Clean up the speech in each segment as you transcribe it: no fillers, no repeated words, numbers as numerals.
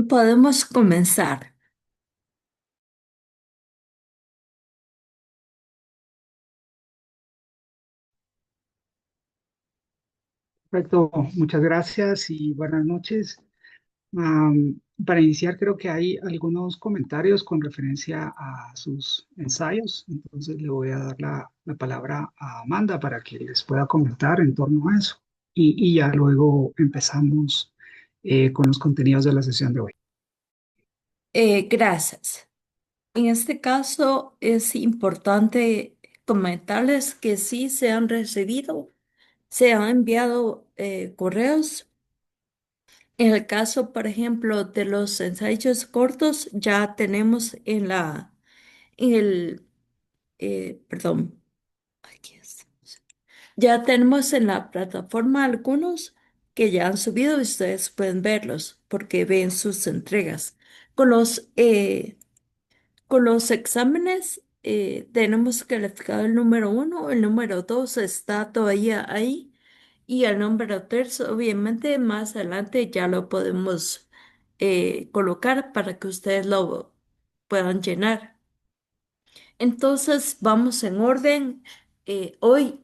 Podemos comenzar. Perfecto, muchas gracias y buenas noches. Para iniciar, creo que hay algunos comentarios con referencia a sus ensayos, entonces le voy a dar la palabra a Amanda para que les pueda comentar en torno a eso. Y ya luego empezamos con los contenidos de la sesión de hoy. Gracias. En este caso es importante comentarles que sí se han recibido, se han enviado correos. En el caso, por ejemplo, de los ensayos cortos, ya tenemos en el, perdón, aquí es. Ya tenemos en la plataforma algunos que ya han subido y ustedes pueden verlos porque ven sus entregas. Con los, eh, con los exámenes tenemos calificado el número uno, el número dos está todavía ahí y el número tres obviamente más adelante ya lo podemos colocar para que ustedes lo puedan llenar. Entonces vamos en orden. Hoy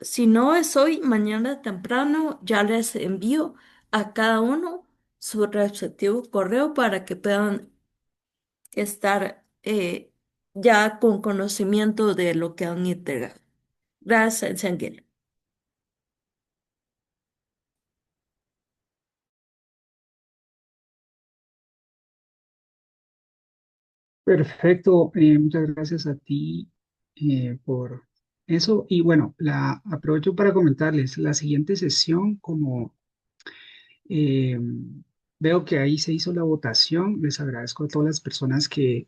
si no es hoy, mañana temprano ya les envío a cada uno su respectivo correo para que puedan estar ya con conocimiento de lo que han entregado. Gracias, Ángel. Perfecto, muchas gracias a ti por eso. Y bueno, aprovecho para comentarles la siguiente sesión, como Eh, veo que ahí se hizo la votación. Les agradezco a todas las personas que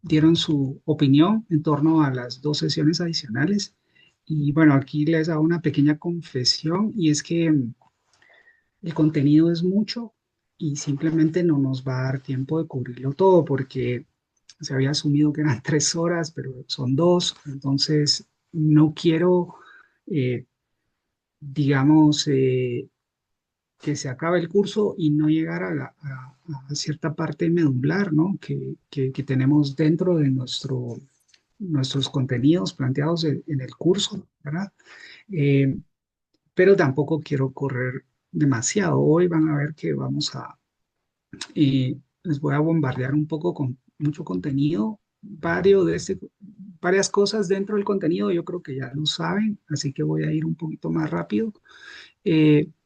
dieron su opinión en torno a las dos sesiones adicionales. Y bueno, aquí les hago una pequeña confesión y es que el contenido es mucho y simplemente no nos va a dar tiempo de cubrirlo todo porque se había asumido que eran 3 horas, pero son dos. Entonces, no quiero, eh, digamos, que se acabe el curso y no llegar a cierta parte medular, ¿no? Que tenemos dentro de nuestros contenidos planteados en el curso, ¿verdad? Eh, pero tampoco quiero correr demasiado. Hoy van a ver que les voy a bombardear un poco con mucho contenido, varias cosas dentro del contenido, yo creo que ya lo saben, así que voy a ir un poquito más rápido.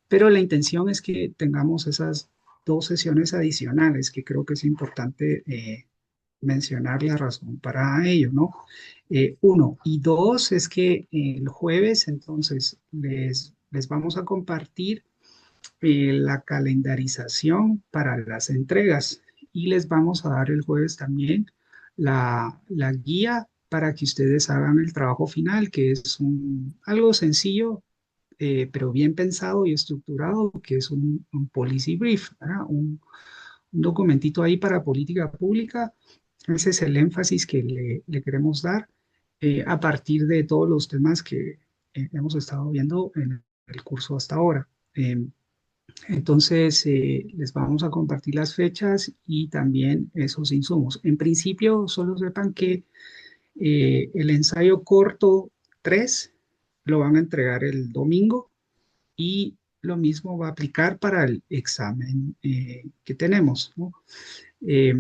Pero la intención es que tengamos esas dos sesiones adicionales, que creo que es importante mencionar la razón para ello, ¿no? Uno. Y dos, es que el jueves entonces les vamos a compartir la calendarización para las entregas y les vamos a dar el jueves también la guía para que ustedes hagan el trabajo final, que es algo sencillo, pero bien pensado y estructurado, que es un policy brief, ¿verdad? Un documentito ahí para política pública. Ese es el énfasis que le queremos dar a partir de todos los temas que hemos estado viendo en el curso hasta ahora. Entonces, les vamos a compartir las fechas y también esos insumos. En principio, solo sepan que el ensayo corto 3 lo van a entregar el domingo y lo mismo va a aplicar para el examen que tenemos, ¿no? Eh,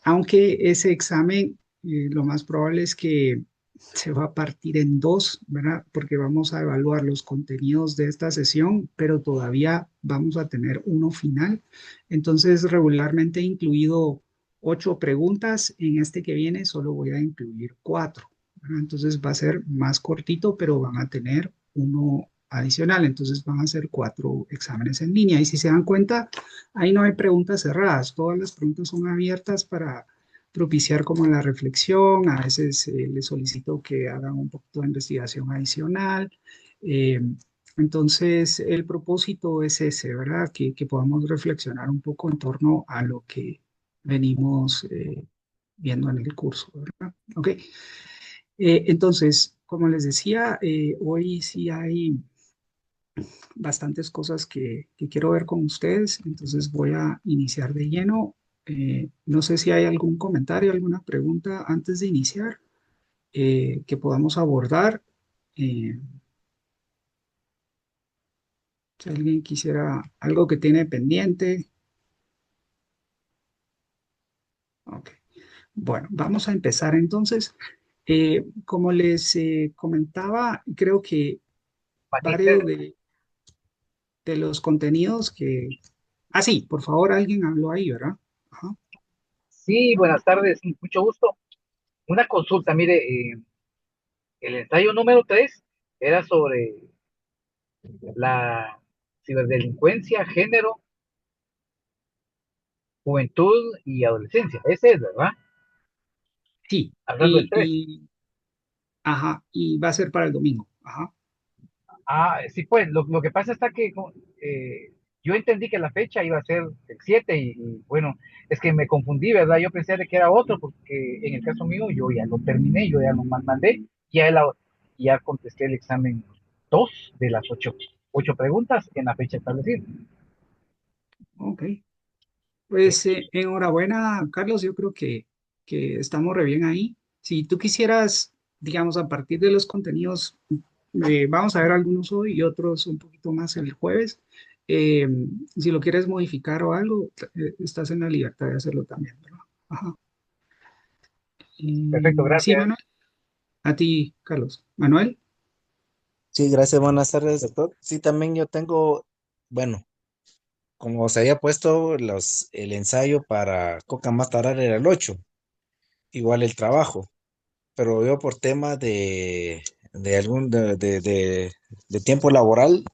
Aunque ese examen lo más probable es que se va a partir en dos, ¿verdad? Porque vamos a evaluar los contenidos de esta sesión, pero todavía vamos a tener uno final. Entonces, regularmente he incluido 8 preguntas. En este que viene solo voy a incluir 4, ¿verdad? Entonces va a ser más cortito, pero van a tener uno adicional. Entonces van a ser 4 exámenes en línea. Y si se dan cuenta, ahí no hay preguntas cerradas, todas las preguntas son abiertas para propiciar como la reflexión. A veces les solicito que hagan un poquito de investigación adicional. Eh, entonces, el propósito es ese, ¿verdad? Que podamos reflexionar un poco en torno a lo que venimos viendo en el curso, ¿verdad? Ok. Entonces, como les decía, hoy sí hay bastantes cosas que quiero ver con ustedes, entonces voy a iniciar de lleno. No sé si hay algún comentario, alguna pregunta antes de iniciar que podamos abordar. Eh, si alguien quisiera algo que tiene pendiente. Ok. Bueno, vamos a empezar entonces. Como les comentaba, creo que varios Magíster, de los contenidos que... Ah, sí, por favor, alguien habló ahí, ¿verdad? Ajá. sí, buenas tardes, mucho gusto. Una consulta, mire, el ensayo número 3 era sobre la ciberdelincuencia, género, juventud y adolescencia. Ese es, ¿verdad? Sí, Hablando del 3. ajá, y va a ser para el domingo. Ajá. Ah, sí, pues, lo que pasa está que yo entendí que la fecha iba a ser el 7 bueno, es que me confundí, ¿verdad? Yo pensé de que era otro porque en el caso mío yo ya lo terminé, yo ya lo mandé, ya, ya contesté el examen 2 de las ocho preguntas en la fecha establecida. Ok. ¿Sí? Pues enhorabuena, Carlos. Yo creo que estamos re bien ahí. Si tú quisieras, digamos, a partir de los contenidos, vamos a ver algunos hoy y otros un poquito más el jueves. Eh, si lo quieres modificar o algo, estás en la libertad de hacerlo también, ¿verdad? Ajá. Perfecto, Sí, gracias. Manuel. A ti, Carlos. Manuel. Sí, gracias, buenas tardes, doctor. Sí, también yo tengo, bueno, como se había puesto el ensayo para Coca más tardar era el 8, igual el trabajo, pero yo por tema de algún de tiempo laboral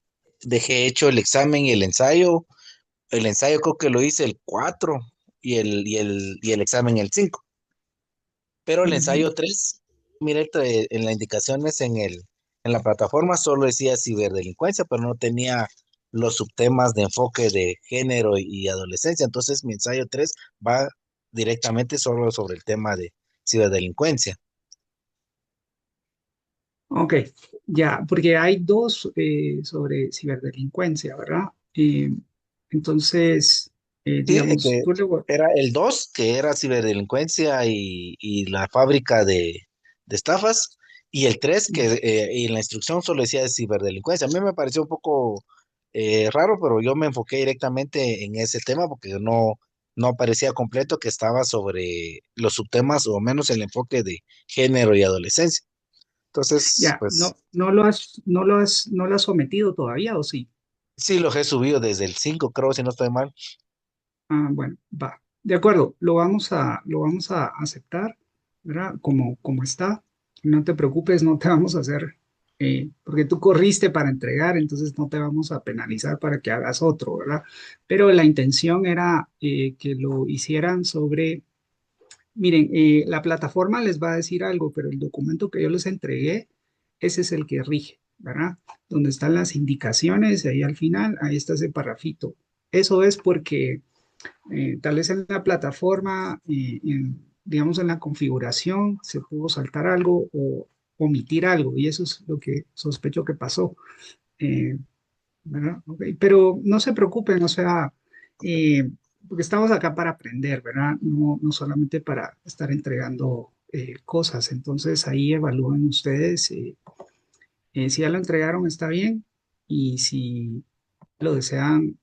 dejé hecho el examen y el ensayo creo que lo hice el 4 y el examen el 5. Pero el Ujú. ensayo 3, mire, en las indicaciones en la plataforma solo decía ciberdelincuencia, pero no tenía los subtemas de enfoque de género y adolescencia. Entonces mi ensayo 3 va directamente solo sobre el tema de ciberdelincuencia. Ok, ya, porque hay dos sobre ciberdelincuencia, ¿verdad? Entonces, Sí, digamos, que era el 2 que era ciberdelincuencia y la fábrica de estafas, y el 3 que y en la instrucción solo decía de ciberdelincuencia. A mí me pareció un poco raro, pero yo me enfoqué directamente en ese tema porque no aparecía completo que estaba sobre los subtemas o menos el enfoque de género y adolescencia. Entonces, ya, pues no lo has sometido todavía, ¿o sí? sí, los he subido desde el 5 creo, si no estoy mal. Ah, bueno, va. De acuerdo, lo vamos a aceptar, ¿verdad? Como está. No te preocupes, no te vamos a hacer, porque tú corriste para entregar, entonces no te vamos a penalizar para que hagas otro, ¿verdad? Pero la intención era que lo hicieran sobre, miren, la plataforma les va a decir algo, pero el documento que yo les entregué, ese es el que rige, ¿verdad? Donde están las indicaciones, ahí al final, ahí está ese parrafito. Eso es porque tal vez en la plataforma, digamos en la configuración, se pudo saltar algo o omitir algo, y eso es lo que sospecho que pasó. Eh, ¿Verdad? Ok, pero no se preocupen, o sea, porque estamos acá para aprender, ¿verdad? No solamente para estar entregando cosas. Entonces ahí evalúen ustedes si ya lo entregaron, está bien, y si lo desean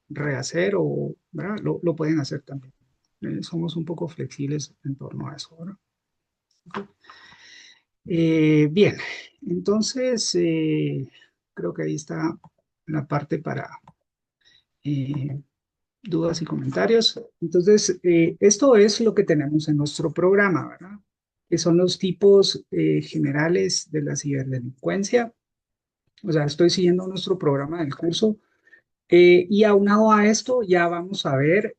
rehacer o, ¿verdad? Lo pueden hacer también. Somos un poco flexibles en torno a eso, ¿verdad? Bien, entonces creo que ahí está la parte para eh, dudas y comentarios. Entonces, esto es lo que tenemos en nuestro programa, ¿verdad? Que son los tipos generales de la ciberdelincuencia. O sea, estoy siguiendo nuestro programa del curso. Y aunado a esto, ya vamos a ver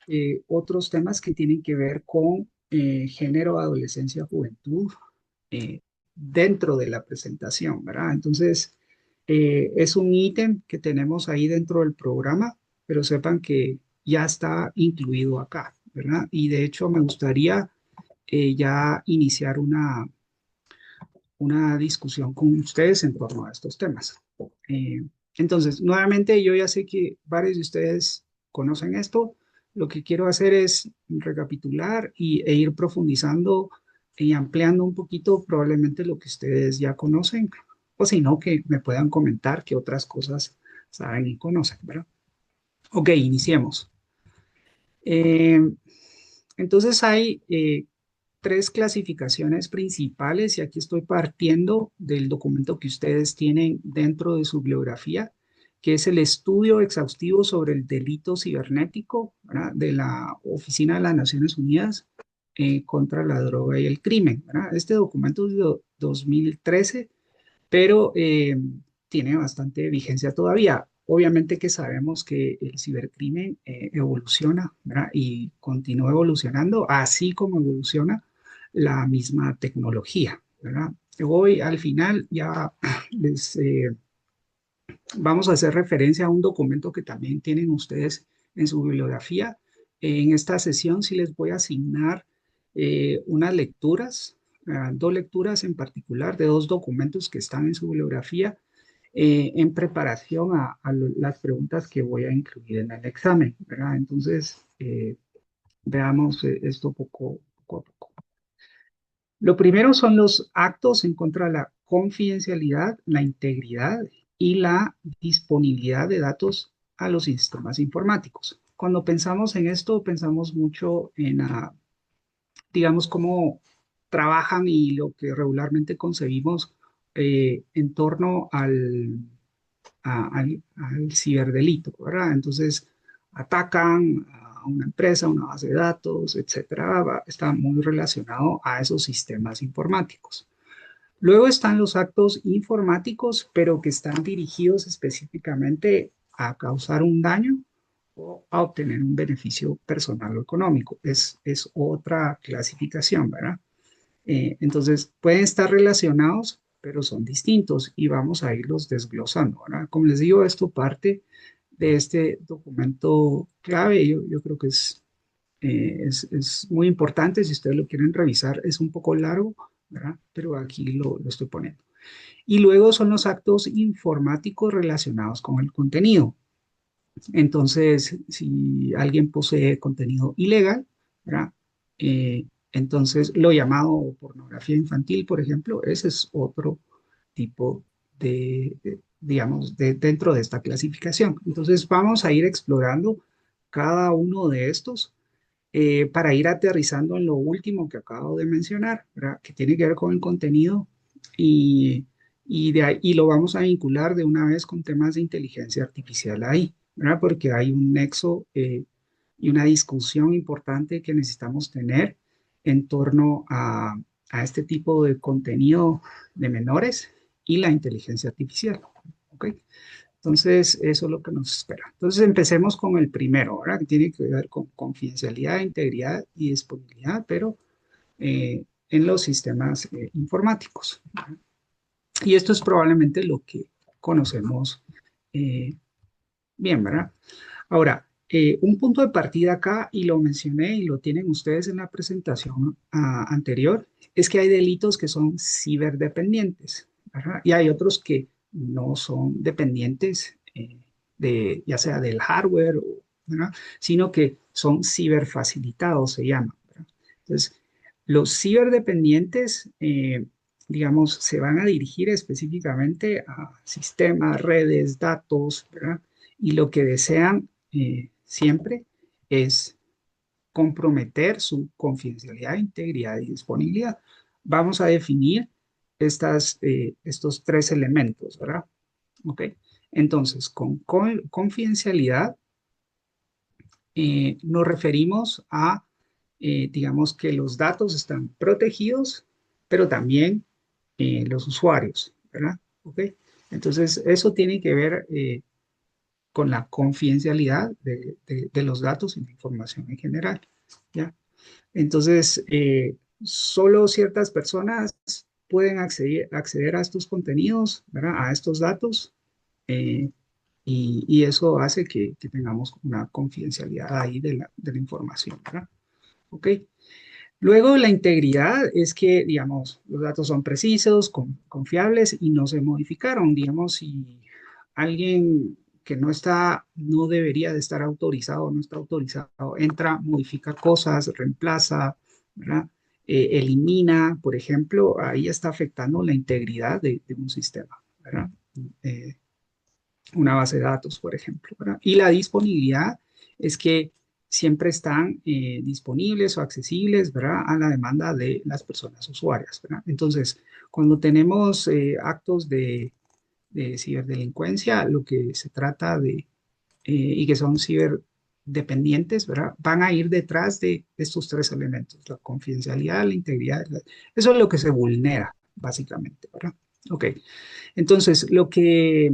otros temas que tienen que ver con género, adolescencia, juventud eh, dentro de la presentación, ¿verdad? Entonces, es un ítem que tenemos ahí dentro del programa, pero sepan que ya está incluido acá, ¿verdad? Y de hecho, me gustaría ya iniciar una discusión con ustedes en torno a estos temas. Entonces, nuevamente, yo ya sé que varios de ustedes conocen esto. Lo que quiero hacer es recapitular e ir profundizando y ampliando un poquito probablemente lo que ustedes ya conocen, o si no, que me puedan comentar qué otras cosas saben y conocen, ¿verdad? Ok, iniciemos. Eh, entonces hay tres clasificaciones principales y aquí estoy partiendo del documento que ustedes tienen dentro de su bibliografía, que es el estudio exhaustivo sobre el delito cibernético, ¿verdad? De la Oficina de las Naciones Unidas contra la droga y el crimen, ¿verdad? Este documento es de 2013, pero tiene bastante vigencia todavía. Obviamente que sabemos que el cibercrimen evoluciona, ¿verdad? Y continúa evolucionando, así como evoluciona la misma tecnología, ¿verdad? Hoy al final ya les vamos a hacer referencia a un documento que también tienen ustedes en su bibliografía. En esta sesión sí les voy a asignar unas lecturas, dos lecturas en particular de dos documentos que están en su bibliografía en preparación a las preguntas que voy a incluir en el examen, ¿verdad? Entonces, veamos esto poco a poco. Lo primero son los actos en contra de la confidencialidad, la integridad y la disponibilidad de datos a los sistemas informáticos. Cuando pensamos en esto, pensamos mucho en, digamos, cómo trabajan y lo que regularmente concebimos en torno al ciberdelito, ¿verdad? Entonces, atacan a una empresa, una base de datos, etcétera, está muy relacionado a esos sistemas informáticos. Luego están los actos informáticos, pero que están dirigidos específicamente a causar un daño o a obtener un beneficio personal o económico. Es otra clasificación, ¿verdad? Entonces, pueden estar relacionados, pero son distintos y vamos a irlos desglosando, ¿verdad? Como les digo, esto parte de este documento clave. Yo creo que es muy importante. Si ustedes lo quieren revisar, es un poco largo, ¿verdad? Pero aquí lo estoy poniendo. Y luego son los actos informáticos relacionados con el contenido. Entonces, si alguien posee contenido ilegal, ¿verdad? Entonces, lo llamado pornografía infantil, por ejemplo, ese es otro tipo digamos, dentro de esta clasificación. Entonces, vamos a ir explorando cada uno de estos para ir aterrizando en lo último que acabo de mencionar, ¿verdad? Que tiene que ver con el contenido y, y lo vamos a vincular de una vez con temas de inteligencia artificial ahí, ¿verdad? Porque hay un nexo y una discusión importante que necesitamos tener en torno a este tipo de contenido de menores y la inteligencia artificial, ¿ok? Entonces, eso es lo que nos espera. Entonces, empecemos con el primero, ¿verdad? Que tiene que ver con confidencialidad, integridad y disponibilidad, pero en los sistemas informáticos. ¿Verdad? Y esto es probablemente lo que conocemos eh, bien, ¿verdad? Ahora, un punto de partida acá, y lo mencioné y lo tienen ustedes en la presentación anterior, es que hay delitos que son ciberdependientes, ¿verdad? Y hay otros que no son dependientes ya sea del hardware, ¿verdad? Sino que son ciberfacilitados, se llaman, ¿verdad? Entonces, los ciberdependientes, digamos, se van a dirigir específicamente a sistemas, redes, datos, ¿verdad? Y lo que desean siempre es comprometer su confidencialidad, integridad y disponibilidad. Vamos a definir estos tres elementos, ¿verdad? ¿Ok? Entonces, con confidencialidad nos referimos a, digamos, que los datos están protegidos, pero también los usuarios, ¿verdad? ¿Ok? Entonces, eso tiene que ver con la confidencialidad de los datos y la información en general, ¿ya? Entonces, solo ciertas personas pueden acceder a estos contenidos, ¿verdad? A estos datos, eh, y eso hace que tengamos una confidencialidad ahí de la información, ¿verdad? ¿Ok? Luego, la integridad es que, digamos, los datos son precisos, confiables y no se modificaron. Digamos, si alguien que no debería de estar autorizado, no está autorizado, entra, modifica cosas, reemplaza, ¿verdad? Elimina, por ejemplo, ahí está afectando la integridad de un sistema, ¿verdad? Eh, una base de datos, por ejemplo, ¿verdad? Y la disponibilidad es que siempre están disponibles o accesibles, ¿verdad? A la demanda de las personas usuarias, ¿verdad? Entonces, cuando tenemos actos de ciberdelincuencia, lo que se trata y que son ciberdependientes, ¿verdad? Van a ir detrás de estos tres elementos, la confidencialidad, la integridad. Eso es lo que se vulnera, básicamente, ¿verdad? Ok, entonces lo que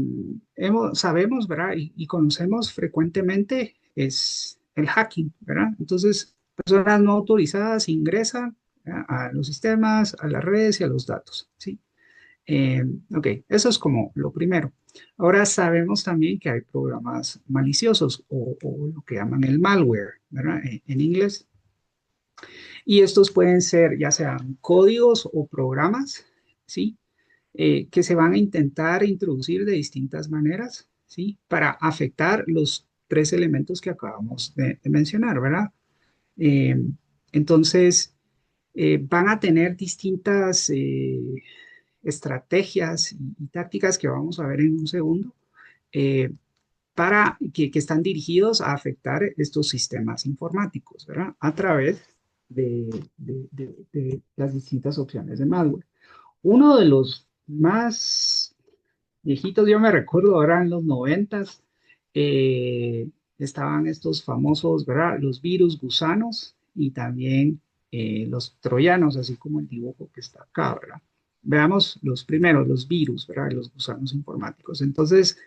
sabemos, ¿verdad? Y conocemos frecuentemente es el hacking, ¿verdad? Entonces, personas no autorizadas ingresan, ¿verdad?, a los sistemas, a las redes y a los datos, ¿sí? Eh, ok, eso es como lo primero. Ahora sabemos también que hay programas maliciosos o lo que llaman el malware, ¿verdad? En inglés. Y estos pueden ser ya sean códigos o programas, ¿sí? Que se van a intentar introducir de distintas maneras, ¿sí? Para afectar los tres elementos que acabamos de mencionar, ¿verdad? Eh, entonces, van a tener distintas estrategias y tácticas que vamos a ver en un segundo, eh, que están dirigidos a afectar estos sistemas informáticos, ¿verdad? A través de las distintas opciones de malware. Uno de los más viejitos, yo me recuerdo ahora en los noventas, eh, estaban estos famosos, ¿verdad? Los virus gusanos y también los troyanos, así como el dibujo que está acá, ¿verdad? Veamos los primeros, los virus, ¿verdad? Los gusanos informáticos. Entonces,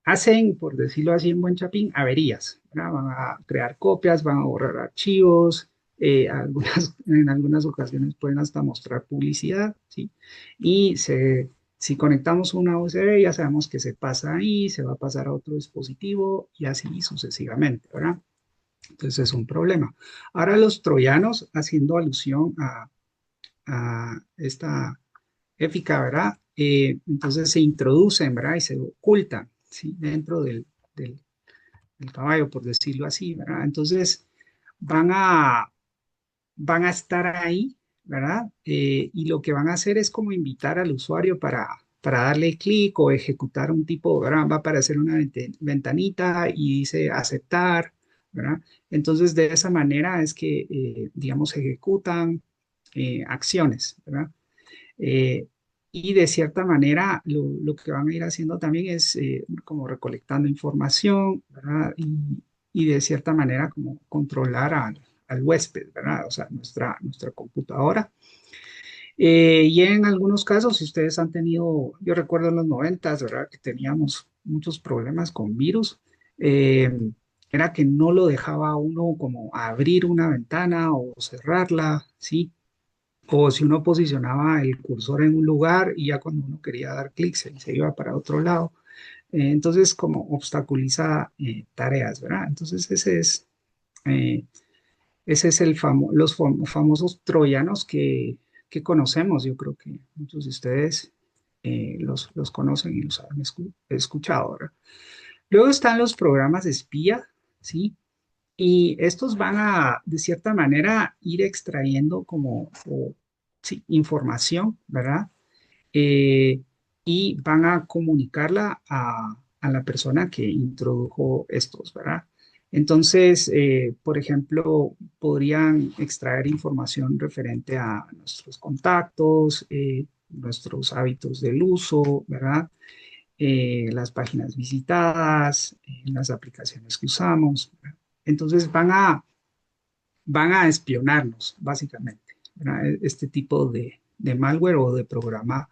hacen, por decirlo así en buen chapín, averías, ¿verdad? Van a crear copias, van a borrar archivos, en algunas ocasiones pueden hasta mostrar publicidad, ¿sí? Y si conectamos una USB, ya sabemos que se pasa ahí, se va a pasar a otro dispositivo y así sucesivamente, ¿verdad? Entonces es un problema. Ahora los troyanos, haciendo alusión a esta épica, ¿verdad? Entonces se introducen, ¿verdad? Y se ocultan, ¿sí? Dentro del caballo, por decirlo así, ¿verdad? Entonces van a, van a estar ahí, ¿verdad? Y lo que van a hacer es como invitar al usuario para darle clic o ejecutar un tipo, ¿verdad? Va a aparecer una ventanita y dice aceptar, ¿verdad? Entonces de esa manera es que, digamos, ejecutan acciones, ¿verdad? Eh, y de cierta manera lo que van a ir haciendo también es como recolectando información, ¿verdad? Y de cierta manera como controlar al huésped, ¿verdad? O sea, nuestra computadora. Y en algunos casos, si ustedes han tenido, yo recuerdo en los noventas, ¿verdad? Que teníamos muchos problemas con virus. eh, Era que no lo dejaba a uno como abrir una ventana o cerrarla, ¿sí? O si uno posicionaba el cursor en un lugar y ya cuando uno quería dar clic se iba para otro lado. Entonces, como obstaculiza tareas, ¿verdad? Entonces, eh, ese es los famosos troyanos que conocemos. Yo creo que muchos de ustedes los conocen y los han escuchado, ¿verdad? Luego están los programas de espía, ¿sí? Y estos van a, de cierta manera, ir extrayendo sí, información, ¿verdad? Eh, y van a comunicarla a la persona que introdujo estos, ¿verdad? Entonces, por ejemplo, podrían extraer información referente a nuestros contactos, nuestros hábitos del uso, ¿verdad? Las páginas visitadas, las aplicaciones que usamos, ¿verdad? Entonces van a espionarnos, básicamente, ¿verdad? Este tipo de malware o de programa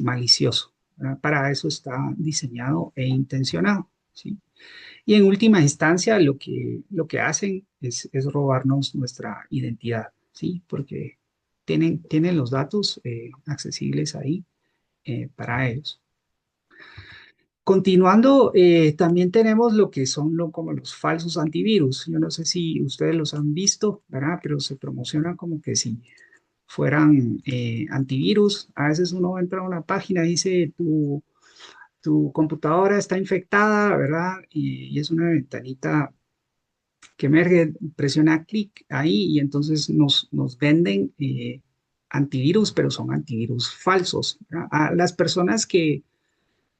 malicioso, ¿verdad? Para eso está diseñado e intencionado, ¿sí? Y en última instancia, lo que hacen es robarnos nuestra identidad, ¿sí? Porque tienen los datos accesibles ahí para ellos. Continuando, también tenemos lo que son como los falsos antivirus. Yo no sé si ustedes los han visto, ¿verdad? Pero se promocionan como que si fueran antivirus. A veces uno entra a una página y dice tu computadora está infectada, ¿verdad? Y es una ventanita que emerge, presiona clic ahí y entonces nos venden antivirus, pero son antivirus falsos, ¿verdad? A las personas que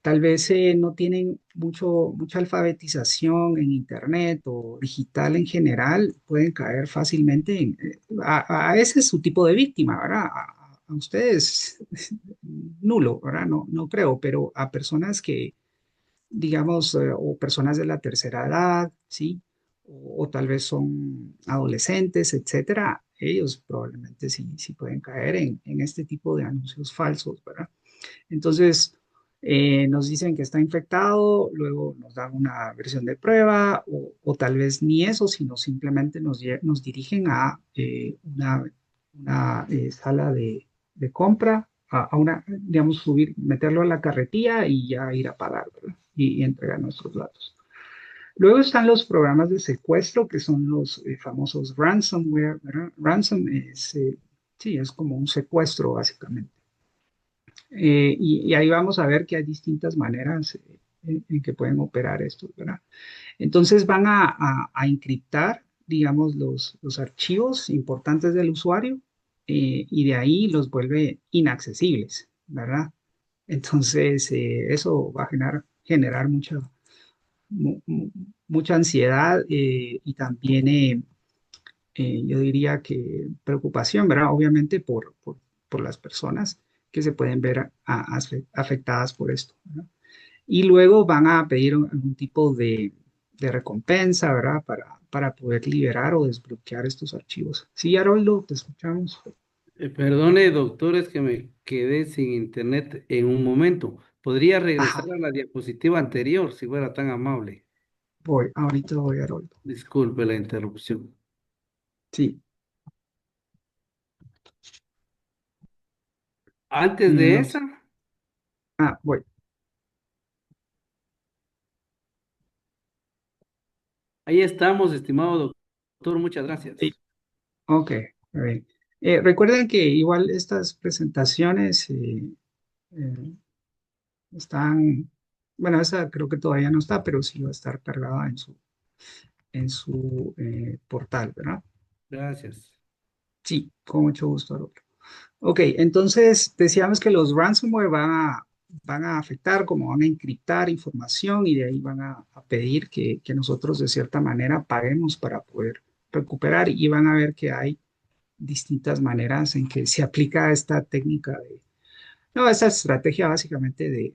tal vez no tienen mucha alfabetización en Internet o digital en general, pueden caer fácilmente a ese es su tipo de víctima, ¿verdad? A ustedes nulo, ¿verdad? No, no creo, pero a personas que digamos, o personas de la tercera edad, ¿sí? O tal vez son adolescentes, etcétera, ellos probablemente sí pueden caer en este tipo de anuncios falsos, ¿verdad? Entonces, nos dicen que está infectado, luego nos dan una versión de prueba, o tal vez ni eso, sino simplemente nos dirigen a una sala de compra, a una, digamos, subir, meterlo a la carretilla y ya ir a pagar, ¿verdad? Y entregar nuestros datos. Luego están los programas de secuestro, que son los famosos ransomware, ¿verdad? Ransom es, sí, es como un secuestro, básicamente. Y ahí vamos a ver que hay distintas maneras en que pueden operar estos, ¿verdad? Entonces van a encriptar, digamos, los archivos importantes del usuario y de ahí los vuelve inaccesibles, ¿verdad? Entonces eso va a generar mucha ansiedad y también yo diría que preocupación, ¿verdad? Obviamente por las personas que se pueden ver afectadas por esto, ¿verdad? Y luego van a pedir algún tipo de recompensa, ¿verdad? Para poder liberar o desbloquear estos archivos. Sí, Haroldo, te escuchamos. Perdone, doctor, es que me quedé sin internet en un momento. ¿Podría regresar Ajá, a la diapositiva anterior si fuera tan amable? ahorita voy, Haroldo. Disculpe la interrupción. Sí, Antes de no, esa, voy. ahí estamos, estimado doctor, muchas Sí, gracias. ok, muy bien. Recuerden que igual estas presentaciones eh, están, bueno, esa creo que todavía no está, pero sí va a estar cargada en su portal, ¿verdad? Gracias. Sí, con mucho gusto, Haroldo. Ok, entonces decíamos que los ransomware van a afectar, como van a encriptar información y de ahí van a pedir que nosotros de cierta manera paguemos para poder recuperar y van a ver que hay distintas maneras en que se aplica esta técnica no, esta estrategia básicamente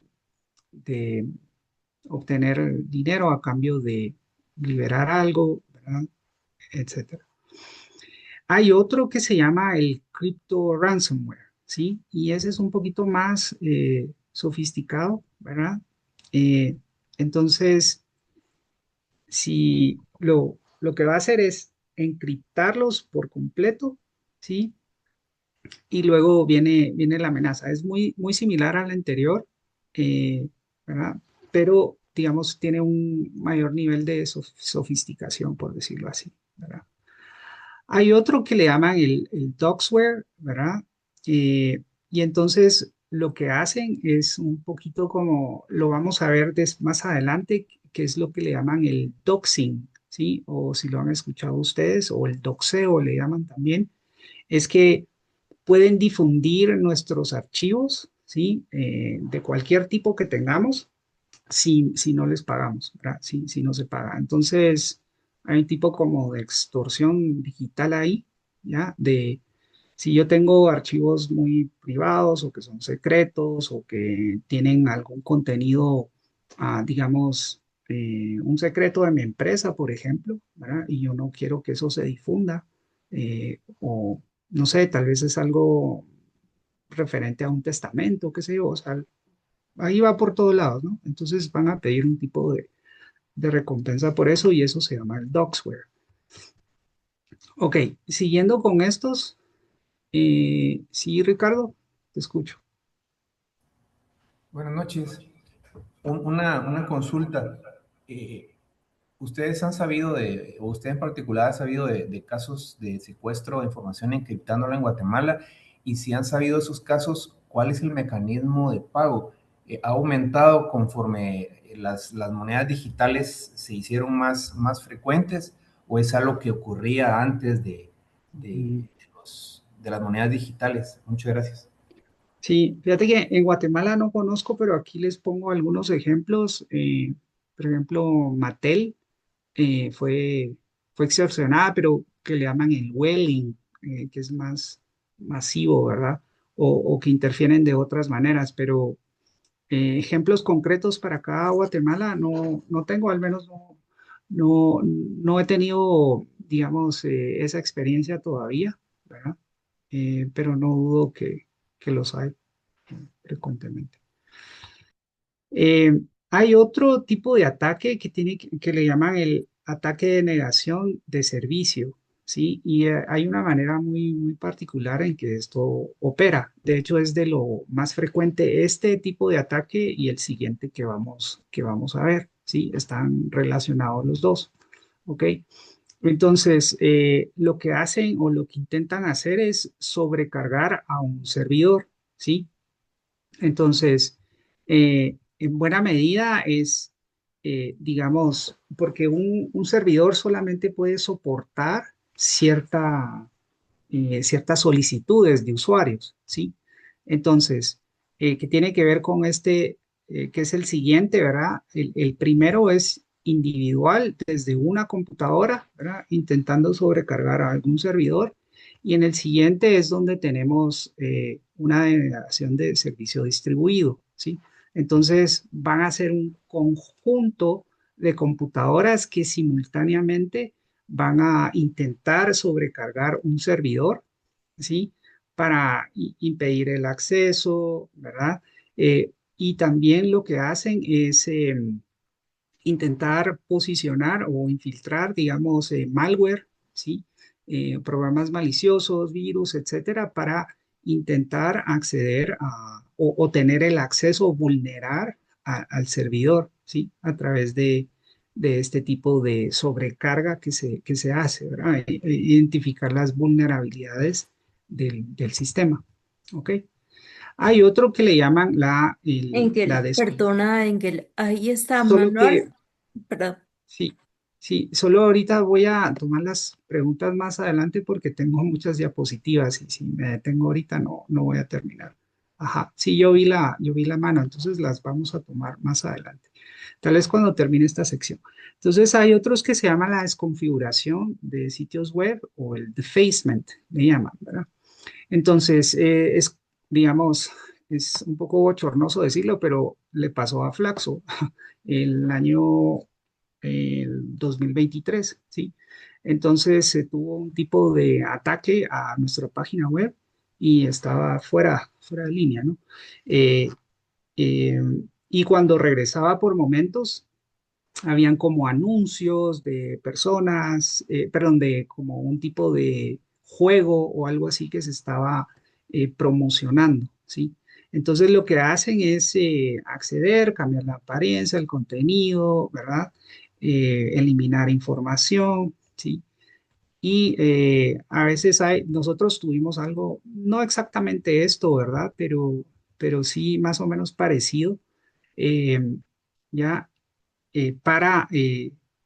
de obtener dinero a cambio de liberar algo, ¿verdad? Etcétera. Hay otro que se llama el crypto ransomware, ¿sí? Y ese es un poquito más sofisticado, ¿verdad? Eh, entonces, si lo que va a hacer es encriptarlos por completo, ¿sí? Y luego viene la amenaza. Es muy similar al anterior, eh, ¿verdad? Pero, digamos, tiene un mayor nivel de sofisticación, por decirlo así, ¿verdad? Hay otro que le llaman el Doxware, ¿verdad? Y entonces lo que hacen es un poquito como, lo vamos a ver más adelante, que es lo que le llaman el doxing, ¿sí? O si lo han escuchado ustedes, o el doxeo le llaman también, es que pueden difundir nuestros archivos, ¿sí? De cualquier tipo que tengamos si no les pagamos, ¿verdad? Si no se paga. Entonces, hay un tipo como de extorsión digital ahí, ¿ya? De si yo tengo archivos muy privados o que son secretos o que tienen algún contenido, digamos, un secreto de mi empresa, por ejemplo, ¿verdad? Y yo no quiero que eso se difunda, o no sé, tal vez es algo referente a un testamento, qué sé yo, o sea, ahí va por todos lados, ¿no? Entonces van a pedir un tipo de recompensa por eso y eso se llama el Doxware. Ok, siguiendo con estos, sí, Ricardo, te escucho. Buenas noches. Una consulta. Eh, ¿Ustedes han sabido o usted en particular ha sabido de casos de secuestro de información encriptándola en Guatemala? Y si han sabido esos casos, ¿cuál es el mecanismo de pago? ha aumentado conforme las monedas digitales se hicieron más frecuentes, o es algo que ocurría antes Mm. de las monedas digitales? Muchas gracias. Sí, fíjate que en Guatemala no conozco, pero aquí les pongo algunos ejemplos. Por ejemplo, Mattel fue excepcionada, pero que le llaman el whaling, que es más masivo, ¿verdad? O que interfieren de otras maneras, pero ejemplos concretos para acá Guatemala no tengo, al menos no he tenido, digamos, esa experiencia todavía, ¿verdad? Pero no dudo que los hay frecuentemente. Eh, Hay otro tipo de ataque que le llaman el ataque de negación de servicio, ¿sí? Y hay una manera muy particular en que esto opera. De hecho, es de lo más frecuente este tipo de ataque y el siguiente que vamos a ver, ¿sí? Están relacionados los dos, ¿ok? Entonces, lo que hacen o lo que intentan hacer es sobrecargar a un servidor, ¿sí? Entonces, en buena medida es, digamos, porque un servidor solamente puede soportar ciertas solicitudes de usuarios, ¿sí? Entonces, que tiene que ver con este, que es el siguiente, ¿verdad? El primero es individual desde una computadora, ¿verdad? Intentando sobrecargar a algún servidor. Y en el siguiente es donde tenemos una denegación de servicio distribuido, ¿sí? Entonces, van a ser un conjunto de computadoras que simultáneamente van a intentar sobrecargar un servidor, ¿sí? Para impedir el acceso, ¿verdad? Y también lo que hacen es intentar posicionar o infiltrar, digamos, malware, ¿sí? Programas maliciosos, virus, etcétera, para intentar acceder o tener el acceso o vulnerar al servidor, ¿sí? A través de este tipo de sobrecarga que se hace, ¿verdad? Identificar las vulnerabilidades del sistema, ¿ok? Hay otro que le llaman la Engel, perdona, Engel, ahí está solo que Manuel. Perdón. sí, sí, solo ahorita voy a tomar las preguntas más adelante porque tengo muchas diapositivas y si me detengo ahorita no voy a terminar. Ajá, sí, yo vi la mano, entonces las vamos a tomar más adelante. Tal vez cuando termine esta sección. Entonces hay otros que se llaman la desconfiguración de sitios web o el defacement, le llaman, ¿verdad? Entonces, digamos, es un poco bochornoso decirlo, pero le pasó a Flaxo el año 2023, ¿sí? Entonces se tuvo un tipo de ataque a nuestra página web y estaba fuera de línea, ¿no? Eh, eh, y cuando regresaba por momentos, habían como anuncios de personas, perdón, de como un tipo de juego o algo así que se estaba promocionando, ¿sí? Entonces lo que hacen es acceder, cambiar la apariencia, el contenido, ¿verdad? Eliminar información, ¿sí? Y a veces nosotros tuvimos algo, no exactamente esto, ¿verdad? Pero sí más o menos parecido. eh, ya para,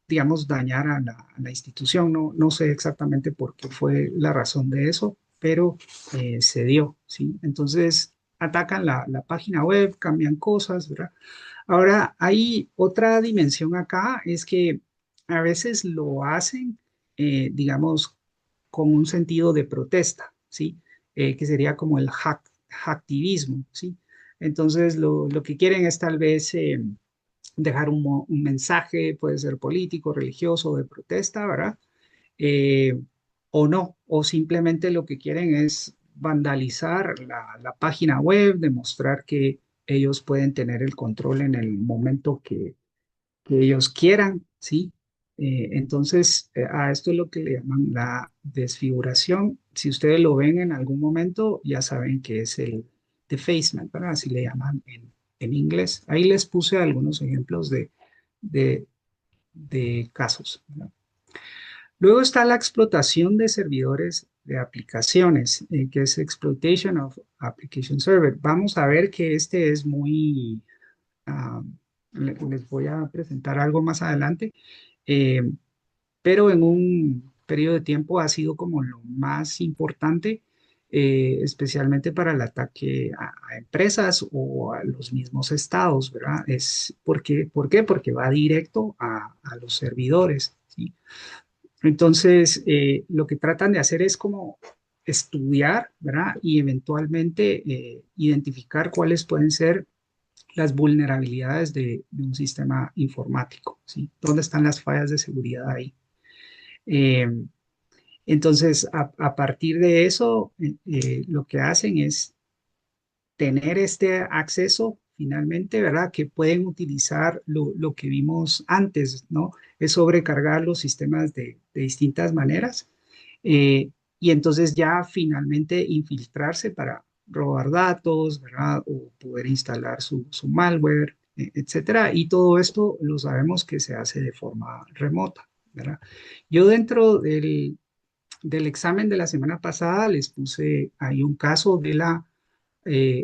digamos, dañar a la institución. No sé exactamente por qué fue la razón de eso, pero se dio, ¿sí? Entonces, atacan la página web, cambian cosas, ¿verdad? Ahora, hay otra dimensión acá, es que a veces lo hacen, digamos, con un sentido de protesta, ¿sí? Que sería como el hacktivismo, ¿sí? Entonces, lo que quieren es tal vez dejar un mensaje, puede ser político, religioso, de protesta, ¿verdad? Eh, o no, o simplemente lo que quieren es vandalizar la página web, demostrar que ellos pueden tener el control en el momento que ellos quieran, ¿sí? Entonces, a esto es lo que le llaman la desfiguración. Si ustedes lo ven en algún momento, ya saben que es el defacement, ¿verdad? Así le llaman en inglés. Ahí les puse algunos ejemplos de, de casos, ¿verdad? Luego está la explotación de servidores de aplicaciones, que es Exploitation of Application Server. Vamos a ver que este es muy, ah, les voy a presentar algo más adelante, eh, pero en un periodo de tiempo ha sido como lo más importante, especialmente para el ataque a empresas o a los mismos estados, ¿verdad? ¿Por qué? Porque va directo a los servidores, ¿sí? Entonces, lo que tratan de hacer es como estudiar, ¿verdad? Y eventualmente identificar cuáles pueden ser las vulnerabilidades de un sistema informático, ¿sí? ¿Dónde están las fallas de seguridad ahí? Eh, entonces, a partir de eso, lo que hacen es tener este acceso finalmente, ¿verdad? Que pueden utilizar lo que vimos antes, ¿no? Es sobrecargar los sistemas de distintas maneras y entonces ya finalmente infiltrarse para robar datos, ¿verdad? O poder instalar su malware, etcétera. Y todo esto lo sabemos que se hace de forma remota, ¿verdad? Yo dentro del examen de la semana pasada les puse ahí un caso de la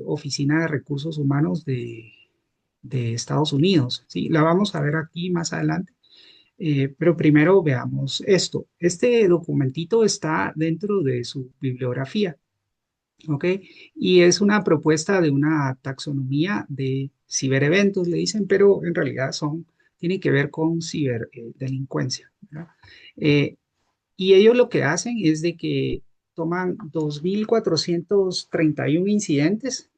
Oficina de Recursos Humanos de Estados Unidos. Sí, la vamos a ver aquí más adelante, pero primero veamos esto. Este documentito está dentro de su bibliografía, ¿ok? Y es una propuesta de una taxonomía de cibereventos, le dicen, pero en realidad tienen que ver con ciberdelincuencia, ¿verdad? Eh, y ellos lo que hacen es de que toman 2.431 incidentes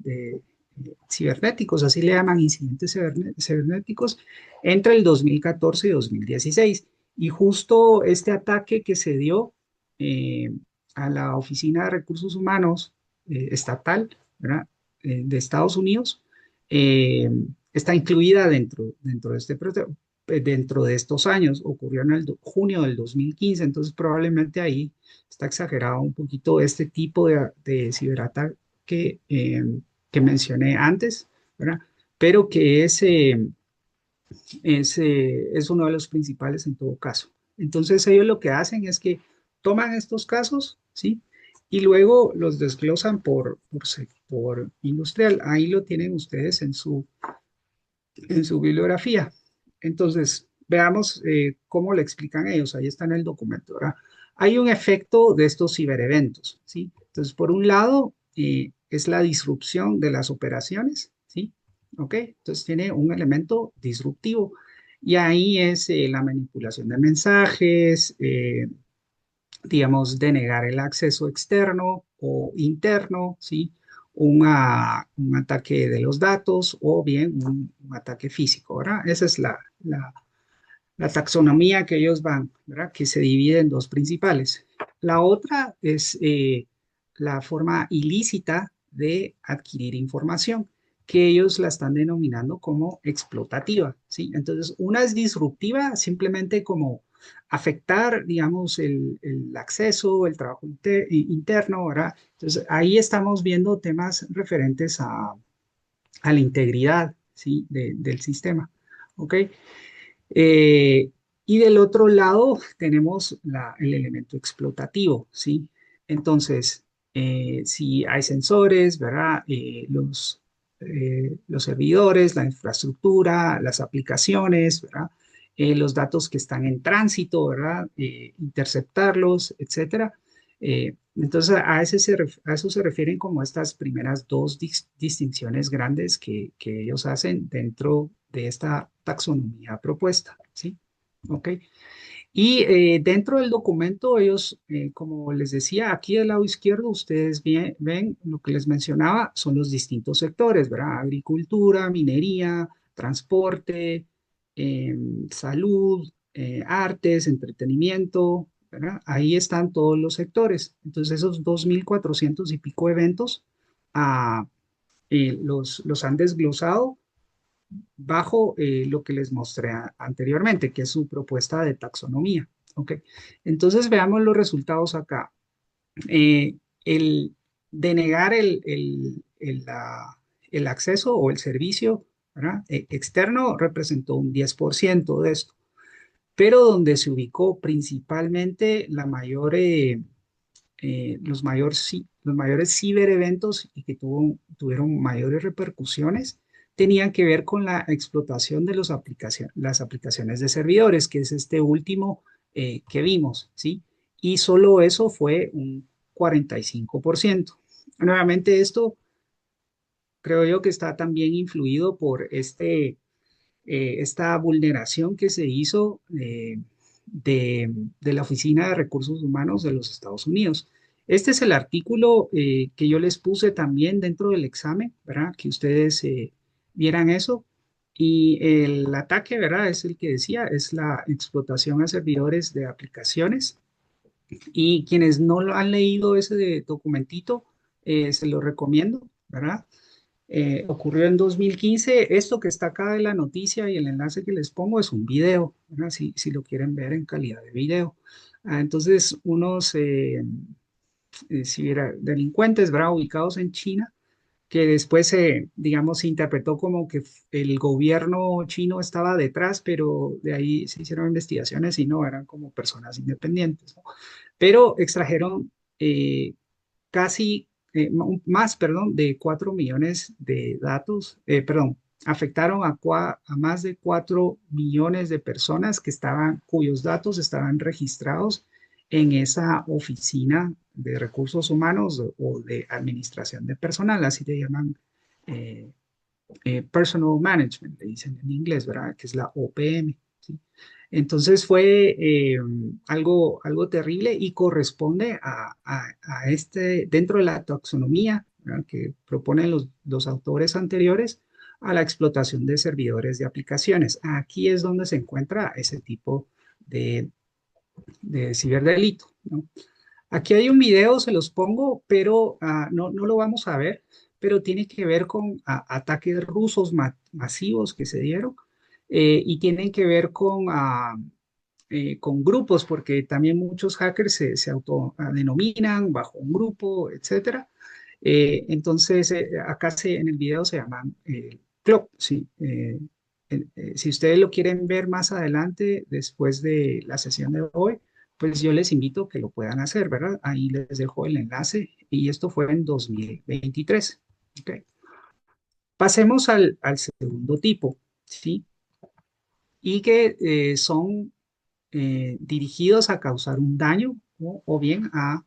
cibernéticos, así le llaman incidentes cibernéticos, entre el 2014 y 2016. Y justo este ataque que se dio eh, a la Oficina de Recursos Humanos estatal, ¿verdad? De Estados Unidos, eh, está incluida dentro de dentro de estos años, ocurrió en el junio del 2015, entonces probablemente ahí está exagerado un poquito este tipo de ciberataque que mencioné antes, ¿verdad? Pero que es uno de los principales en todo caso. Entonces ellos lo que hacen es que toman estos casos, ¿sí? Y luego los desglosan por industrial. Ahí lo tienen ustedes en su bibliografía. Entonces, veamos cómo le explican ellos. Ahí está en el documento, ¿verdad? Hay un efecto de estos cibereventos, ¿sí? Entonces, por un lado, es la disrupción de las operaciones, ¿sí? ¿Ok? Entonces, tiene un elemento disruptivo. Y ahí es la manipulación de mensajes, digamos, denegar el acceso externo o interno, ¿sí? Un ataque de los datos o bien un ataque físico, ¿verdad? Esa es la taxonomía que ellos van, ¿verdad? Que se divide en dos principales. La otra es la forma ilícita de adquirir información, que ellos la están denominando como explotativa, ¿sí? Entonces, una es disruptiva, simplemente como afectar, digamos, el acceso, el trabajo interno, ¿verdad? Entonces, ahí estamos viendo temas referentes a la integridad, ¿sí? Del sistema, ¿ok? Eh, y del otro lado tenemos el elemento explotativo, ¿sí? Entonces, si hay sensores, ¿verdad? Los servidores, la infraestructura, las aplicaciones, ¿verdad? Los datos que están en tránsito, ¿verdad? Interceptarlos, etcétera. Entonces, a eso se refieren como estas primeras dos distinciones grandes que ellos hacen dentro de esta taxonomía propuesta, ¿sí? ¿Ok? Y dentro del documento, ellos, como les decía, aquí del lado izquierdo, ustedes ven lo que les mencionaba, son los distintos sectores, ¿verdad? Agricultura, minería, transporte, salud, artes, entretenimiento, ¿verdad? Ahí están todos los sectores. Entonces, esos 2.400 y pico eventos los han desglosado bajo lo que les mostré anteriormente, que es su propuesta de taxonomía. ¿Ok? Entonces veamos los resultados acá. El denegar el acceso o el servicio, ¿verdad? Externo representó un 10% de esto, pero donde se ubicó principalmente los mayores cibereventos y que tuvieron mayores repercusiones tenían que ver con la explotación de las aplicaciones de servidores, que es este último que vimos, ¿sí? Y solo eso fue un 45%. Nuevamente, esto creo yo que está también influido por esta vulneración que se hizo de la Oficina de Recursos Humanos de los Estados Unidos. Este es el artículo que yo les puse también dentro del examen, ¿verdad? Que ustedes vieran eso. Y el ataque, ¿verdad? Es el que decía, es la explotación a servidores de aplicaciones. Y quienes no lo han leído ese documentito, se lo recomiendo, ¿verdad? Ocurrió en 2015. Esto que está acá de la noticia y el enlace que les pongo es un video, ¿verdad? Si lo quieren ver en calidad de video. Entonces, unos delincuentes, ¿verdad? Ubicados en China, que después, digamos, se interpretó como que el gobierno chino estaba detrás, pero de ahí se hicieron investigaciones y no, eran como personas independientes, ¿no? Pero extrajeron casi más, perdón, de 4 millones de datos, perdón, afectaron a más de 4 millones de personas cuyos datos estaban registrados en esa oficina de recursos humanos o de administración de personal, así le llaman eh, Personal Management, le dicen en inglés, ¿verdad? Que es la OPM, ¿sí? Entonces fue algo terrible y corresponde dentro de la taxonomía, ¿verdad? Que proponen los autores anteriores a la explotación de servidores de aplicaciones. Aquí es donde se encuentra ese tipo de, de ciberdelito, ¿no? Aquí hay un video, se los pongo, pero no lo vamos a ver, pero tiene que ver con ataques rusos masivos que se dieron y tienen que ver con grupos, porque también muchos hackers se autodenominan bajo un grupo, etcétera. Entonces, acá en el video se llaman club, ¿sí? Si ustedes lo quieren ver más adelante, después de la sesión de hoy, pues yo les invito a que lo puedan hacer, ¿verdad? Ahí les dejo el enlace y esto fue en 2023. ¿Ok? Pasemos al segundo tipo, ¿sí? Y que son dirigidos a causar un daño o bien a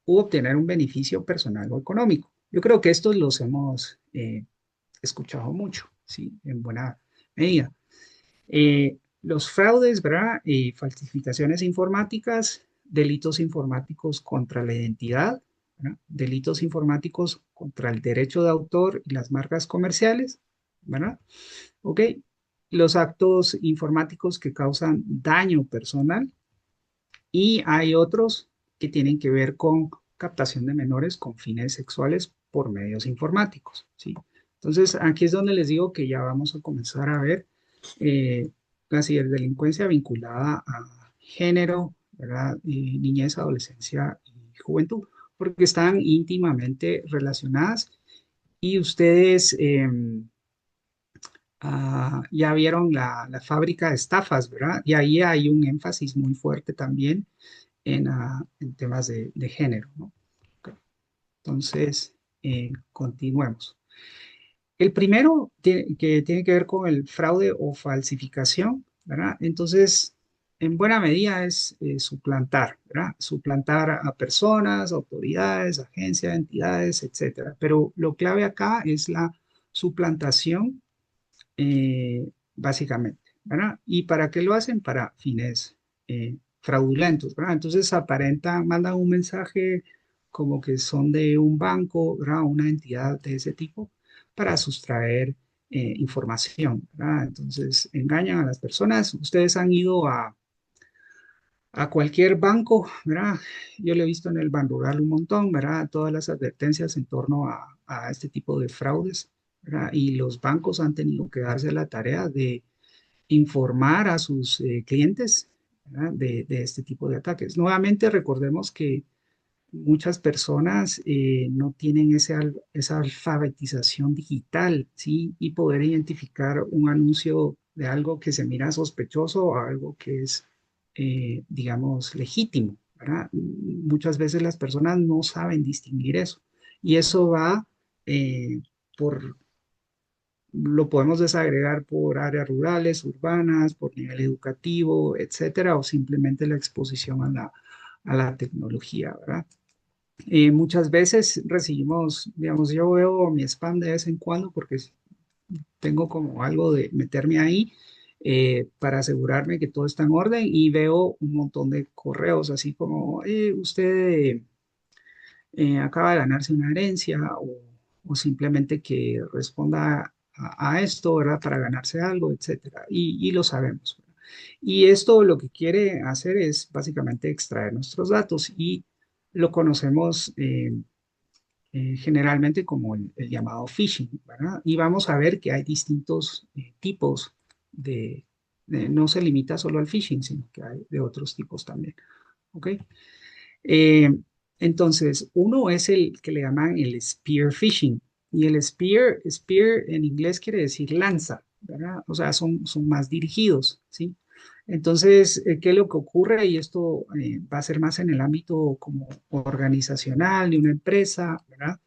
obtener un beneficio personal o económico. Yo creo que estos los hemos escuchado mucho, ¿sí? En buena medida. Los fraudes, ¿verdad? Falsificaciones informáticas, delitos informáticos contra la identidad, ¿verdad? Delitos informáticos contra el derecho de autor y las marcas comerciales, ¿verdad? Ok. Los actos informáticos que causan daño personal y hay otros que tienen que ver con captación de menores con fines sexuales por medios informáticos, ¿sí? Entonces, aquí es donde les digo que ya vamos a comenzar a ver eh, la ciberdelincuencia vinculada a género, ¿verdad? Niñez, adolescencia y juventud, porque están íntimamente relacionadas y ustedes ya vieron la fábrica de estafas, ¿verdad? Y ahí hay un énfasis muy fuerte también en temas de género, ¿no? Ok. Entonces, continuemos. El primero que tiene que ver con el fraude o falsificación, ¿verdad? Entonces, en buena medida es suplantar, ¿verdad? Suplantar a personas, autoridades, agencias, entidades, etcétera. Pero lo clave acá es la suplantación, básicamente, ¿verdad? ¿Y para qué lo hacen? Para fines fraudulentos, ¿verdad? Entonces aparentan, mandan un mensaje como que son de un banco, ¿verdad? Una entidad de ese tipo para sustraer información, ¿verdad? Entonces engañan a las personas. Ustedes han ido a cualquier banco, ¿verdad? Yo lo he visto en el Ban Rural un montón, ¿verdad? Todas las advertencias en torno a este tipo de fraudes, ¿verdad? Y los bancos han tenido que darse la tarea de informar a sus clientes, ¿verdad? De este tipo de ataques. Nuevamente, recordemos que muchas personas no tienen esa alfabetización digital, ¿sí? Y poder identificar un anuncio de algo que se mira sospechoso o algo que es, digamos, legítimo, ¿verdad? Muchas veces las personas no saben distinguir eso. Y eso va por lo podemos desagregar por áreas rurales, urbanas, por nivel educativo, etcétera, o simplemente la exposición a la tecnología, ¿verdad? Muchas veces recibimos, digamos, yo veo mi spam de vez en cuando porque tengo como algo de meterme ahí para asegurarme que todo está en orden y veo un montón de correos así como, usted acaba de ganarse una herencia o simplemente que responda a esto, ¿verdad? Para ganarse algo, etcétera. Y lo sabemos. ¿Verdad? Y esto lo que quiere hacer es básicamente extraer nuestros datos y lo conocemos generalmente como el llamado phishing, ¿verdad? Y vamos a ver que hay distintos tipos no se limita solo al phishing, sino que hay de otros tipos también, ¿ok? Eh, entonces, uno es el que le llaman el spear phishing. Y el spear en inglés quiere decir lanza, ¿verdad? O sea, son más dirigidos, ¿sí? Entonces, ¿qué es lo que ocurre? Y esto va a ser más en el ámbito como organizacional de una empresa, ¿verdad?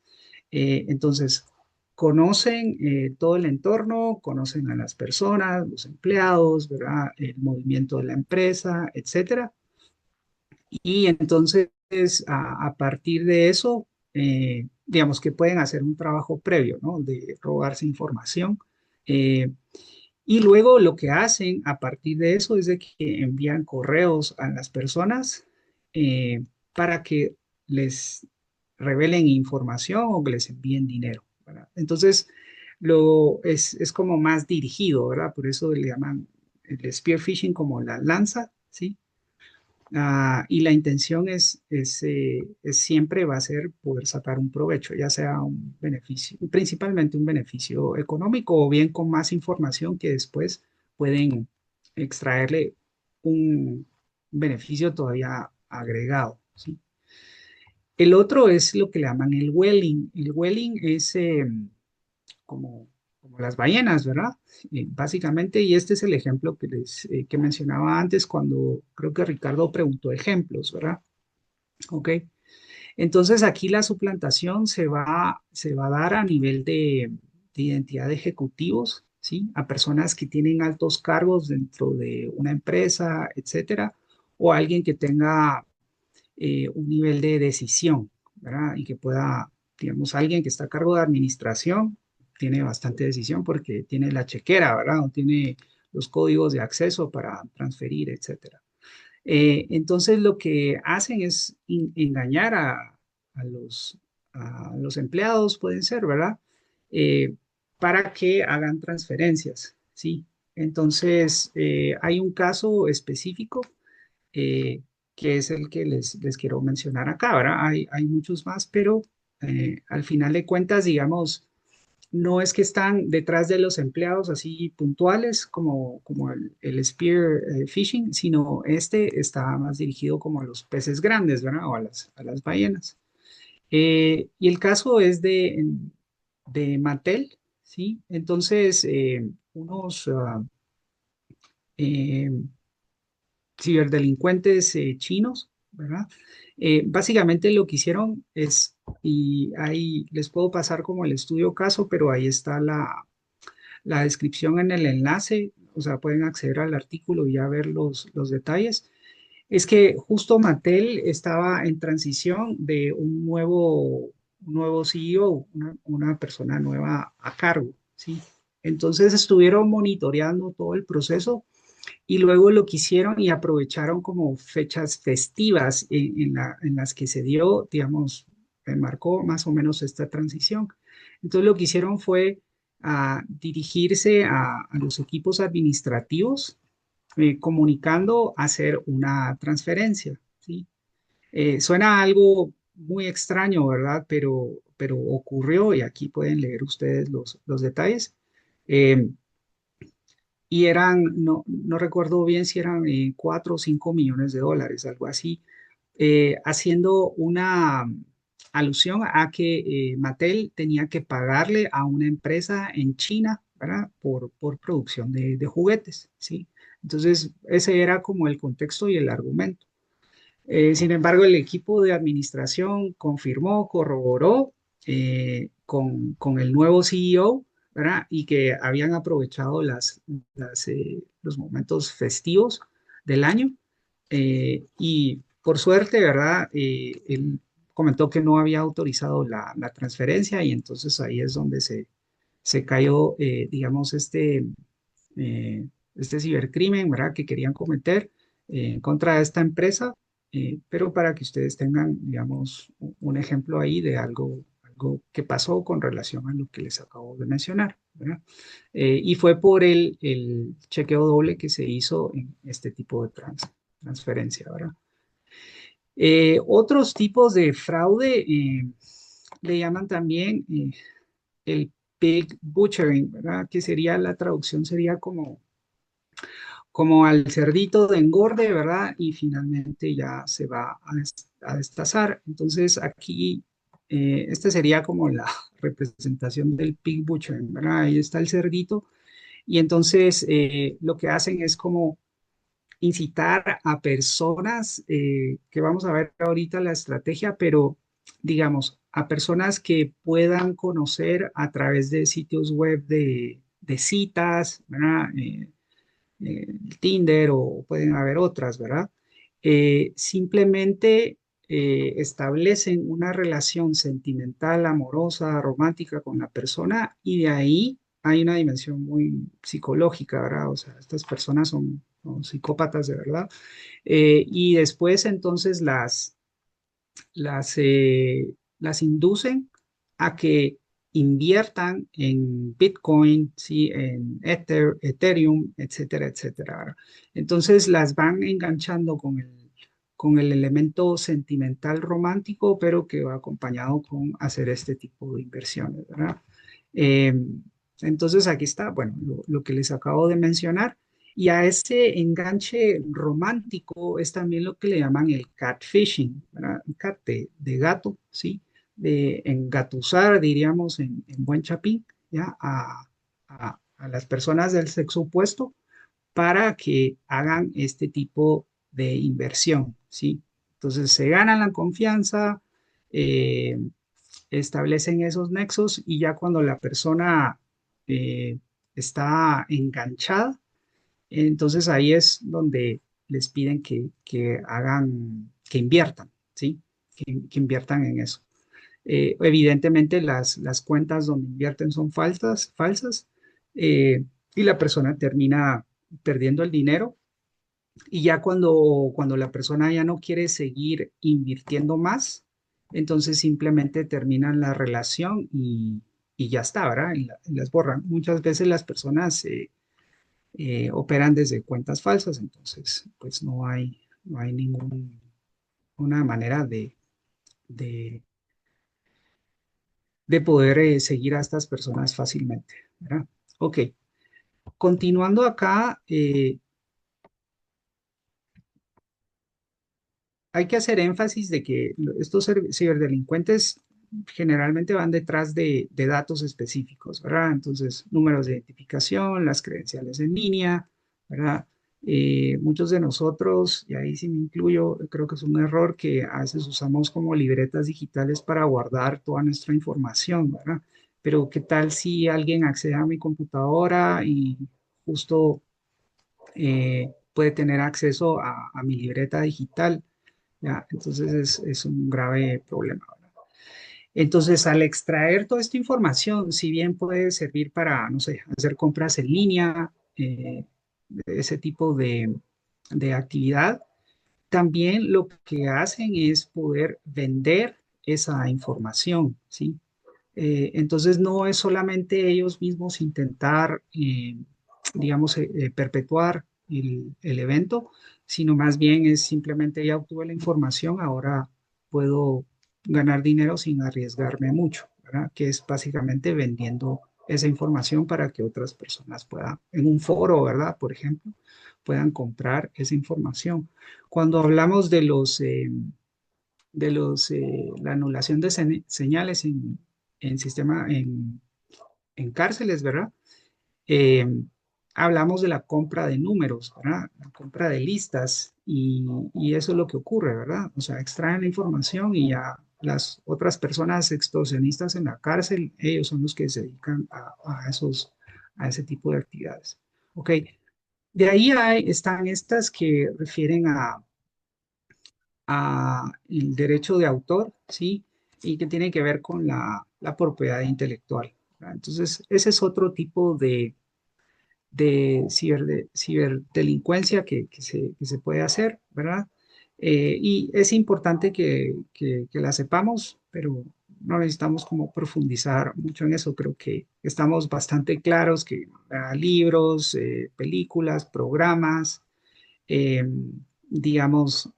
Entonces, conocen todo el entorno, conocen a las personas, los empleados, ¿verdad? El movimiento de la empresa, etcétera. Y entonces, a partir de eso, digamos que pueden hacer un trabajo previo, ¿no? De robarse información. eh, y luego lo que hacen a partir de eso es de que envían correos a las personas para que les revelen información o que les envíen dinero, ¿verdad? Entonces, es como más dirigido, ¿verdad? Por eso le llaman el spear phishing como la lanza, ¿sí? Y la intención es siempre va a ser poder sacar un provecho, ya sea un beneficio, principalmente un beneficio económico o bien con más información que después pueden extraerle un beneficio todavía agregado, ¿sí? El otro es lo que le llaman el whaling. El whaling es como, como las ballenas, ¿verdad? Básicamente, y este es el ejemplo que mencionaba antes cuando creo que Ricardo preguntó ejemplos, ¿verdad? Ok. Entonces aquí la suplantación se va a dar a nivel de identidad de ejecutivos, ¿sí? A personas que tienen altos cargos dentro de una empresa, etcétera, o alguien que tenga un nivel de decisión, ¿verdad? Y que pueda, digamos, alguien que está a cargo de administración, tiene bastante decisión porque tiene la chequera, ¿verdad? O tiene los códigos de acceso para transferir, etcétera. Entonces lo que hacen es engañar a a los empleados, pueden ser, ¿verdad? Eh, para que hagan transferencias, ¿sí? Entonces hay un caso específico eh, que es el que les quiero mencionar acá, ¿verdad? Hay muchos más, pero al final de cuentas, digamos, no es que están detrás de los empleados así puntuales como el spear phishing, sino este está más dirigido como a los peces grandes, ¿verdad? O a las ballenas. Y el caso es de Mattel, ¿sí? Entonces, unos eh, ciberdelincuentes chinos, ¿verdad? Básicamente lo que hicieron es, y ahí les puedo pasar como el estudio caso, pero ahí está la descripción en el enlace, o sea, pueden acceder al artículo y ya ver los detalles. Es que justo Mattel estaba en transición de un nuevo CEO, una persona nueva a cargo, ¿sí? Entonces estuvieron monitoreando todo el proceso y luego lo que hicieron y aprovecharon como fechas festivas en las que se dio, digamos, marcó más o menos esta transición. Entonces lo que hicieron fue dirigirse a los equipos administrativos comunicando hacer una transferencia, ¿sí? Suena algo muy extraño, ¿verdad? Pero ocurrió y aquí pueden leer ustedes los detalles. Eh, y eran, no recuerdo bien si eran 4 o 5 millones de dólares, algo así, haciendo una alusión a que Mattel tenía que pagarle a una empresa en China, ¿verdad? Por producción de juguetes, ¿sí? Entonces, ese era como el contexto y el argumento. Sin embargo, el equipo de administración confirmó, corroboró con el nuevo CEO, ¿verdad? Y que habían aprovechado los momentos festivos del año. Y por suerte, ¿verdad? Él comentó que no había autorizado la transferencia y entonces ahí es donde se cayó, digamos, este cibercrimen, ¿verdad? Que querían cometer en contra de esta empresa, pero para que ustedes tengan, digamos, un ejemplo ahí de algo que pasó con relación a lo que les acabo de mencionar, ¿verdad? Y fue por el chequeo doble que se hizo en este tipo de transferencia, ¿verdad? Otros tipos de fraude le llaman también el pig butchering, ¿verdad? Que sería la traducción sería como al cerdito de engorde, ¿verdad? Y finalmente ya se va a destazar. Entonces aquí, esta sería como la representación del pig butchering, ¿verdad? Ahí está el cerdito y entonces lo que hacen es como incitar a personas, que vamos a ver ahorita la estrategia, pero digamos, a personas que puedan conocer a través de sitios web de citas, ¿verdad? Tinder o pueden haber otras, ¿verdad? Simplemente establecen una relación sentimental, amorosa, romántica con la persona y de ahí hay una dimensión muy psicológica, ¿verdad? O sea, estas personas son psicópatas de verdad. Y después entonces las inducen a que inviertan en Bitcoin, ¿sí? En Ethereum, etcétera, etcétera. Entonces las van enganchando con el elemento sentimental romántico, pero que va acompañado con hacer este tipo de inversiones, ¿verdad? Eh, entonces aquí está, bueno, lo que les acabo de mencionar. Y a ese enganche romántico es también lo que le llaman el catfishing, ¿verdad? Cat de gato, ¿sí? De engatusar, diríamos en buen chapín, ¿ya? A las personas del sexo opuesto para que hagan este tipo de inversión, ¿sí? Entonces se ganan la confianza, eh, establecen esos nexos y ya cuando la persona está enganchada, entonces ahí es donde les piden que hagan, que inviertan, ¿sí? Que inviertan en eso. Evidentemente las cuentas donde invierten son falsas, y la persona termina perdiendo el dinero y ya cuando la persona ya no quiere seguir invirtiendo más, entonces simplemente terminan la relación y ya está, ¿verdad? Y las borran. Muchas veces las personas operan desde cuentas falsas, entonces pues no hay ninguna manera de, de poder seguir a estas personas fácilmente, ¿verdad? Ok, continuando acá, hay que hacer énfasis de que estos ciberdelincuentes generalmente van detrás de datos específicos, ¿verdad? Entonces, números de identificación, las credenciales en línea, ¿verdad? Muchos de nosotros, y ahí sí me incluyo, creo que es un error que a veces usamos como libretas digitales para guardar toda nuestra información, ¿verdad? Pero ¿qué tal si alguien accede a mi computadora y justo puede tener acceso a mi libreta digital? ¿Ya? Entonces es un grave problema, ¿verdad? Entonces, al extraer toda esta información, si bien puede servir para, no sé, hacer compras en línea, ese tipo de actividad, también lo que hacen es poder vender esa información, ¿sí? Entonces, no es solamente ellos mismos intentar, digamos, perpetuar el evento, sino más bien es simplemente ya obtuve la información, ahora puedo ganar dinero sin arriesgarme mucho, ¿verdad? Que es básicamente vendiendo esa información para que otras personas puedan, en un foro, ¿verdad? Por ejemplo, puedan comprar esa información. Cuando hablamos la anulación de señales en sistema, en cárceles, ¿verdad? Eh, hablamos de la compra de números, ¿verdad? La compra de listas y eso es lo que ocurre, ¿verdad? O sea, extraen la información y ya las otras personas extorsionistas en la cárcel, ellos son los que se dedican a ese tipo de actividades. Ok, de ahí están estas que refieren a el derecho de autor, ¿sí? Y que tienen que ver con la propiedad intelectual, ¿verdad? Entonces, ese es otro tipo de ciberdelincuencia que se puede hacer, ¿verdad? Y es importante que la sepamos, pero no necesitamos como profundizar mucho en eso. Creo que estamos bastante claros que libros, películas, programas, eh, digamos,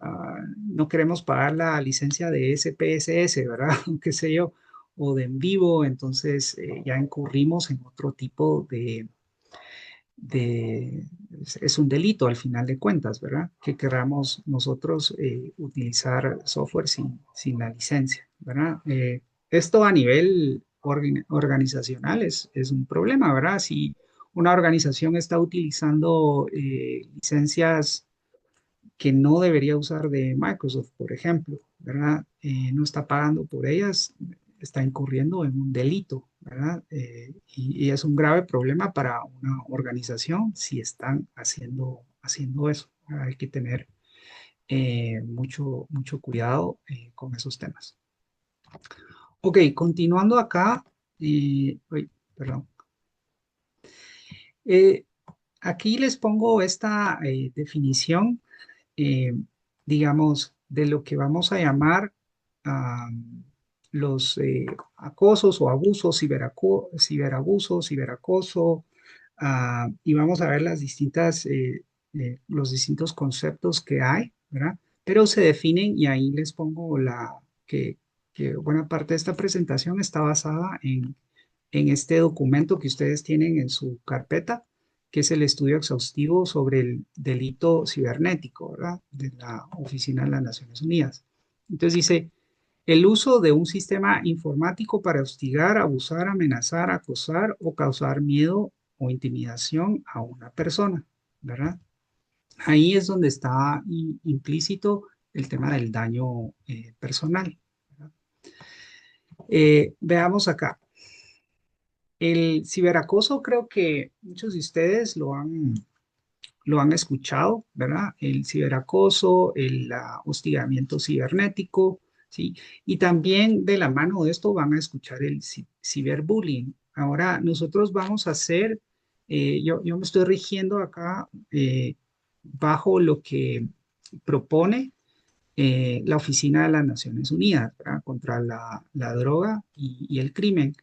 no queremos pagar la licencia de SPSS, ¿verdad? Qué sé yo, o de en vivo, entonces ya incurrimos en otro tipo es un delito al final de cuentas, ¿verdad? Que queramos nosotros utilizar software sin la licencia, ¿verdad? Esto a nivel organizacional es un problema, ¿verdad? Si una organización está utilizando licencias que no debería usar de Microsoft, por ejemplo, ¿verdad? No está pagando por ellas, está incurriendo en un delito, ¿verdad? Y es un grave problema para una organización si están haciendo eso, ¿verdad? Hay que tener mucho cuidado con esos temas. Ok, continuando acá, uy, perdón. Eh, Aquí les pongo esta definición, eh, digamos, de lo que vamos a llamar ah, los acosos o abusos, ciberabusos, ciberacoso, y vamos a ver los distintos conceptos que hay, ¿verdad? Pero se definen y ahí les pongo que buena parte de esta presentación está basada en este documento que ustedes tienen en su carpeta, que es el estudio exhaustivo sobre el delito cibernético, ¿verdad? De la Oficina de las Naciones Unidas. Entonces dice, el uso de un sistema informático para hostigar, abusar, amenazar, acosar o causar miedo o intimidación a una persona, ¿verdad? Ahí es donde está implícito el tema del daño personal, ¿verdad? Veamos acá. El ciberacoso creo que muchos de ustedes lo han escuchado, ¿verdad? El ciberacoso, el hostigamiento cibernético, ¿sí? Y también de la mano de esto van a escuchar el ciberbullying. Ahora nosotros vamos a hacer, yo me estoy rigiendo acá bajo lo que propone la Oficina de las Naciones Unidas, ¿verdad? Contra la droga y el crimen.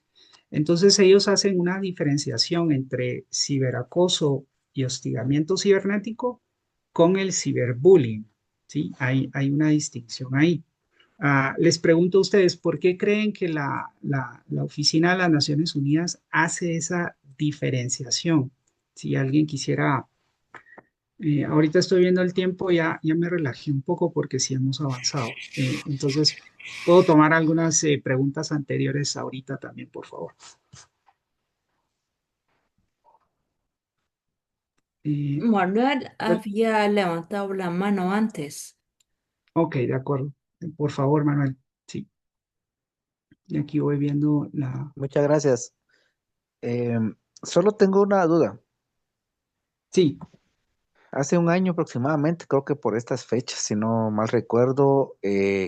Entonces ellos hacen una diferenciación entre ciberacoso y hostigamiento cibernético con el ciberbullying, ¿sí? Hay una distinción ahí. Les pregunto a ustedes, ¿por qué creen que la Oficina de las Naciones Unidas hace esa diferenciación? Si alguien quisiera, ahorita estoy viendo el tiempo, ya me relajé un poco porque sí hemos avanzado. Entonces, puedo tomar algunas preguntas anteriores ahorita también, por favor. Eh, Manuel Bueno, había levantado la mano antes. ok, de acuerdo. Por favor, Manuel. Sí, y aquí voy viendo la... Muchas gracias. Solo tengo una duda. Sí, Hace un año aproximadamente, creo que por estas fechas, si no mal recuerdo,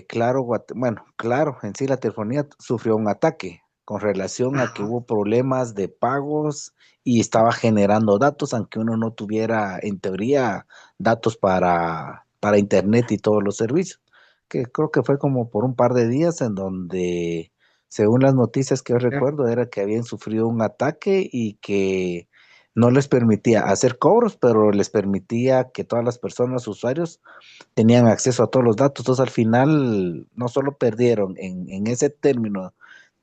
Claro, bueno, Claro, en sí la telefonía sufrió un ataque con relación a que ajá, hubo problemas de pagos y estaba generando datos, aunque uno no tuviera, en teoría, datos para internet y todos los servicios. Que creo que fue como por un par de días en donde, según las noticias que yo ya, recuerdo, era que habían sufrido un ataque y que no les permitía hacer cobros, pero les permitía que todas las personas, usuarios, tenían acceso a todos los datos. Entonces, al final, no solo perdieron en ese término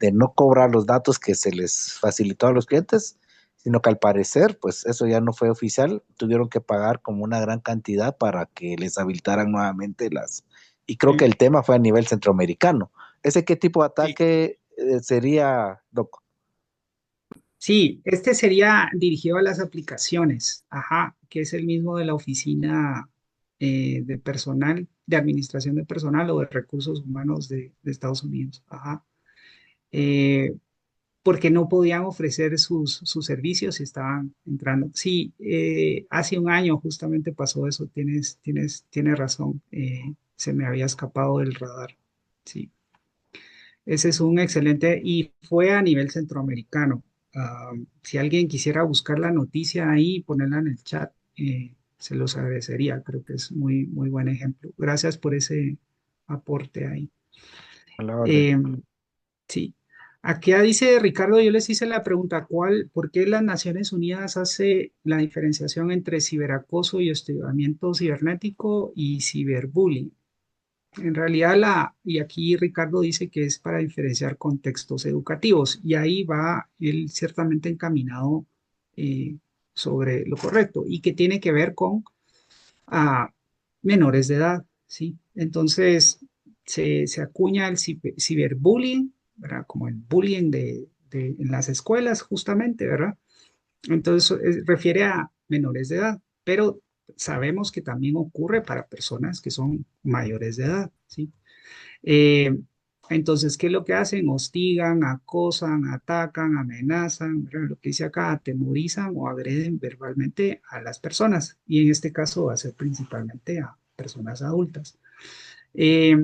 de no cobrar los datos que se les facilitó a los clientes, sino que al parecer, pues eso ya no fue oficial, tuvieron que pagar como una gran cantidad para que les habilitaran nuevamente las... Y creo que sí, el tema fue a nivel centroamericano. ¿Ese qué tipo de sí. ataque sería, Doc? Sí, este sería dirigido a las aplicaciones, ajá, que es el mismo de la oficina, de personal, de administración de personal o de recursos humanos de Estados Unidos. Ajá. Eh, Porque no podían ofrecer sus servicios y estaban entrando. Sí, hace un año justamente pasó eso, tienes razón, se me había escapado del radar. Sí, ese es un excelente y fue a nivel centroamericano. Ah, si alguien quisiera buscar la noticia ahí y ponerla en el chat, se los agradecería. Creo que es muy, muy buen ejemplo. Gracias por ese aporte ahí. A la orden. Em, Sí. Aquí dice Ricardo, yo les hice la pregunta, ¿por qué las Naciones Unidas hace la diferenciación entre ciberacoso y hostigamiento cibernético y ciberbullying? En realidad, y aquí Ricardo dice que es para diferenciar contextos educativos, y ahí va él ciertamente encaminado eh, sobre lo correcto, y que tiene que ver con a menores de edad, ¿sí? Entonces, se acuña el ciberbullying, ¿verdad? Como el bullying en las escuelas, justamente, ¿verdad? Entonces, refiere a menores de edad, pero sabemos que también ocurre para personas que son mayores de edad, ¿sí? Eh, entonces, ¿qué es lo que hacen? Hostigan, acosan, atacan, amenazan, ¿verdad? Lo que dice acá, atemorizan o agreden verbalmente a las personas. Y en este caso va a ser principalmente a personas adultas. Eh,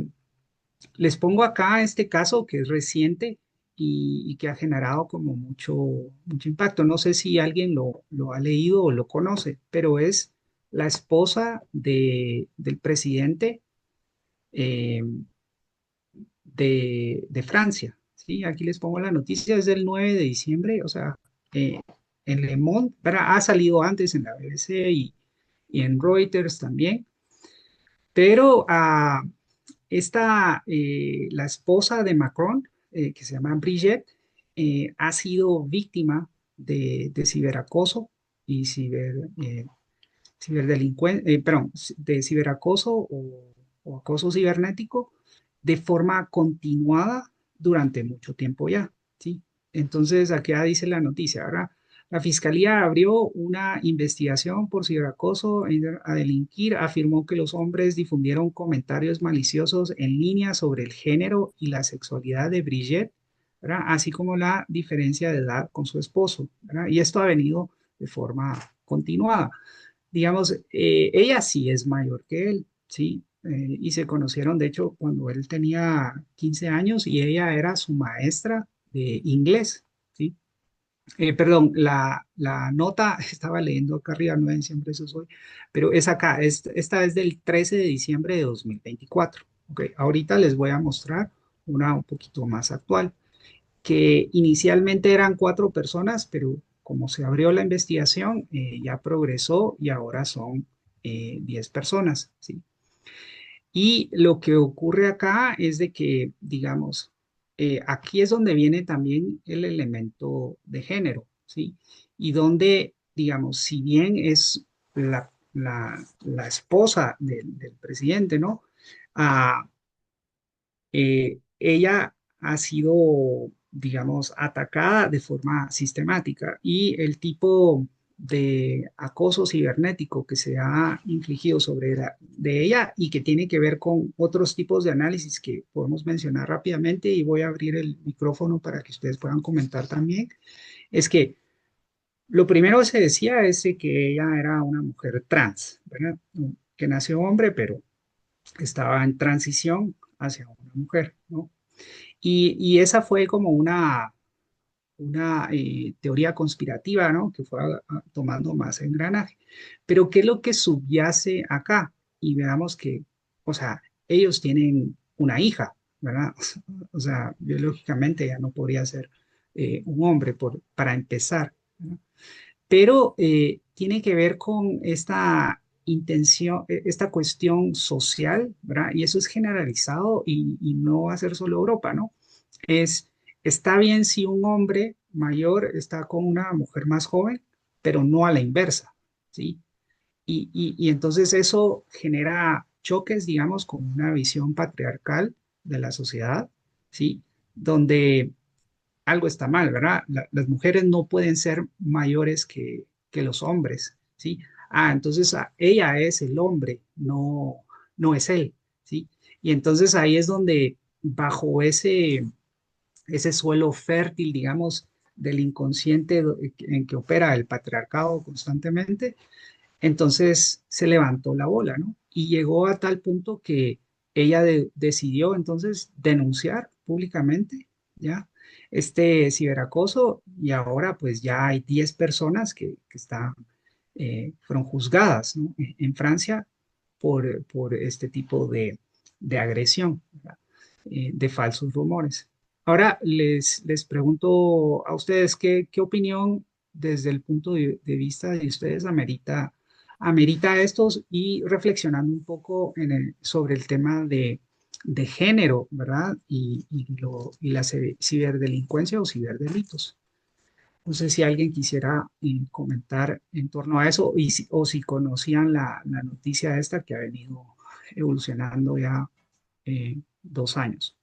Les pongo acá este caso que es reciente y que ha generado como mucho impacto. No sé si alguien lo ha leído o lo conoce, pero es la esposa del presidente. eh, de Francia. ¿Sí? Aquí les pongo la noticia, es del 9 de diciembre, o sea, en Le Monde, ha salido antes en la BBC y en Reuters también, pero la esposa de Macron, que se llama Brigitte, ha sido víctima de ciberacoso y perdón, de ciberacoso o acoso cibernético de forma continuada durante mucho tiempo ya, ¿sí? Entonces, aquí ya dice la noticia, ¿verdad? La fiscalía abrió una investigación por ciberacoso a delinquir, afirmó que los hombres difundieron comentarios maliciosos en línea sobre el género y la sexualidad de Brigitte, ¿verdad? Así como la diferencia de edad con su esposo, ¿verdad? Y esto ha venido de forma continuada. Digamos, ella sí es mayor que él, ¿sí? Y se conocieron, de hecho, cuando él tenía 15 años y ella era su maestra de inglés, ¿sí? Perdón, la nota estaba leyendo acá arriba, no en siempre eso soy, pero es acá, esta es del 13 de diciembre de 2024. Ok, ahorita les voy a mostrar una un poquito más actual que inicialmente eran 4 personas, pero como se abrió la investigación, ya progresó y ahora son 10 personas, ¿sí? Y lo que ocurre acá es de que, digamos, aquí es donde viene también el elemento de género, ¿sí? Y donde, digamos, si bien es la esposa del presidente, ¿no? Ah, ella ha sido, digamos, atacada de forma sistemática y el tipo de acoso cibernético que se ha infligido de ella y que tiene que ver con otros tipos de análisis que podemos mencionar rápidamente y voy a abrir el micrófono para que ustedes puedan comentar también, es que lo primero que se decía es de que ella era una mujer trans, ¿verdad? Que nació hombre, pero estaba en transición hacia una mujer, ¿no? Y esa fue como una teoría conspirativa, ¿no? Que fue tomando más engranaje. Pero ¿qué es lo que subyace acá? Y veamos que, o sea, ellos tienen una hija, ¿verdad? O sea, biológicamente ya no podría ser un hombre para empezar, ¿no? Pero tiene que ver con esta intención, esta cuestión social, ¿verdad? Y eso es generalizado y no va a ser solo Europa, ¿no? Es, está bien si un hombre mayor está con una mujer más joven, pero no a la inversa, ¿sí? Y entonces eso genera choques, digamos, con una visión patriarcal de la sociedad, ¿sí? Donde algo está mal, ¿verdad? Las mujeres no pueden ser mayores que los hombres, ¿sí? Ah, entonces ella es el hombre, no, no es él, ¿sí? Y entonces ahí es donde bajo ese suelo fértil, digamos, del inconsciente en que opera el patriarcado constantemente, entonces se levantó la bola, ¿no? Y llegó a tal punto que ella decidió entonces denunciar públicamente, ¿ya? Este ciberacoso y ahora pues ya hay 10 personas que están, fueron juzgadas, ¿no? En Francia por este tipo de agresión, ¿verdad? De falsos rumores. Ahora les pregunto a ustedes qué opinión desde el punto de vista de ustedes amerita estos y reflexionando un poco sobre el tema de género, ¿verdad? Y la ciberdelincuencia o ciberdelitos. No sé si alguien quisiera comentar en torno a eso o si conocían la noticia esta que ha venido evolucionando ya 2 años.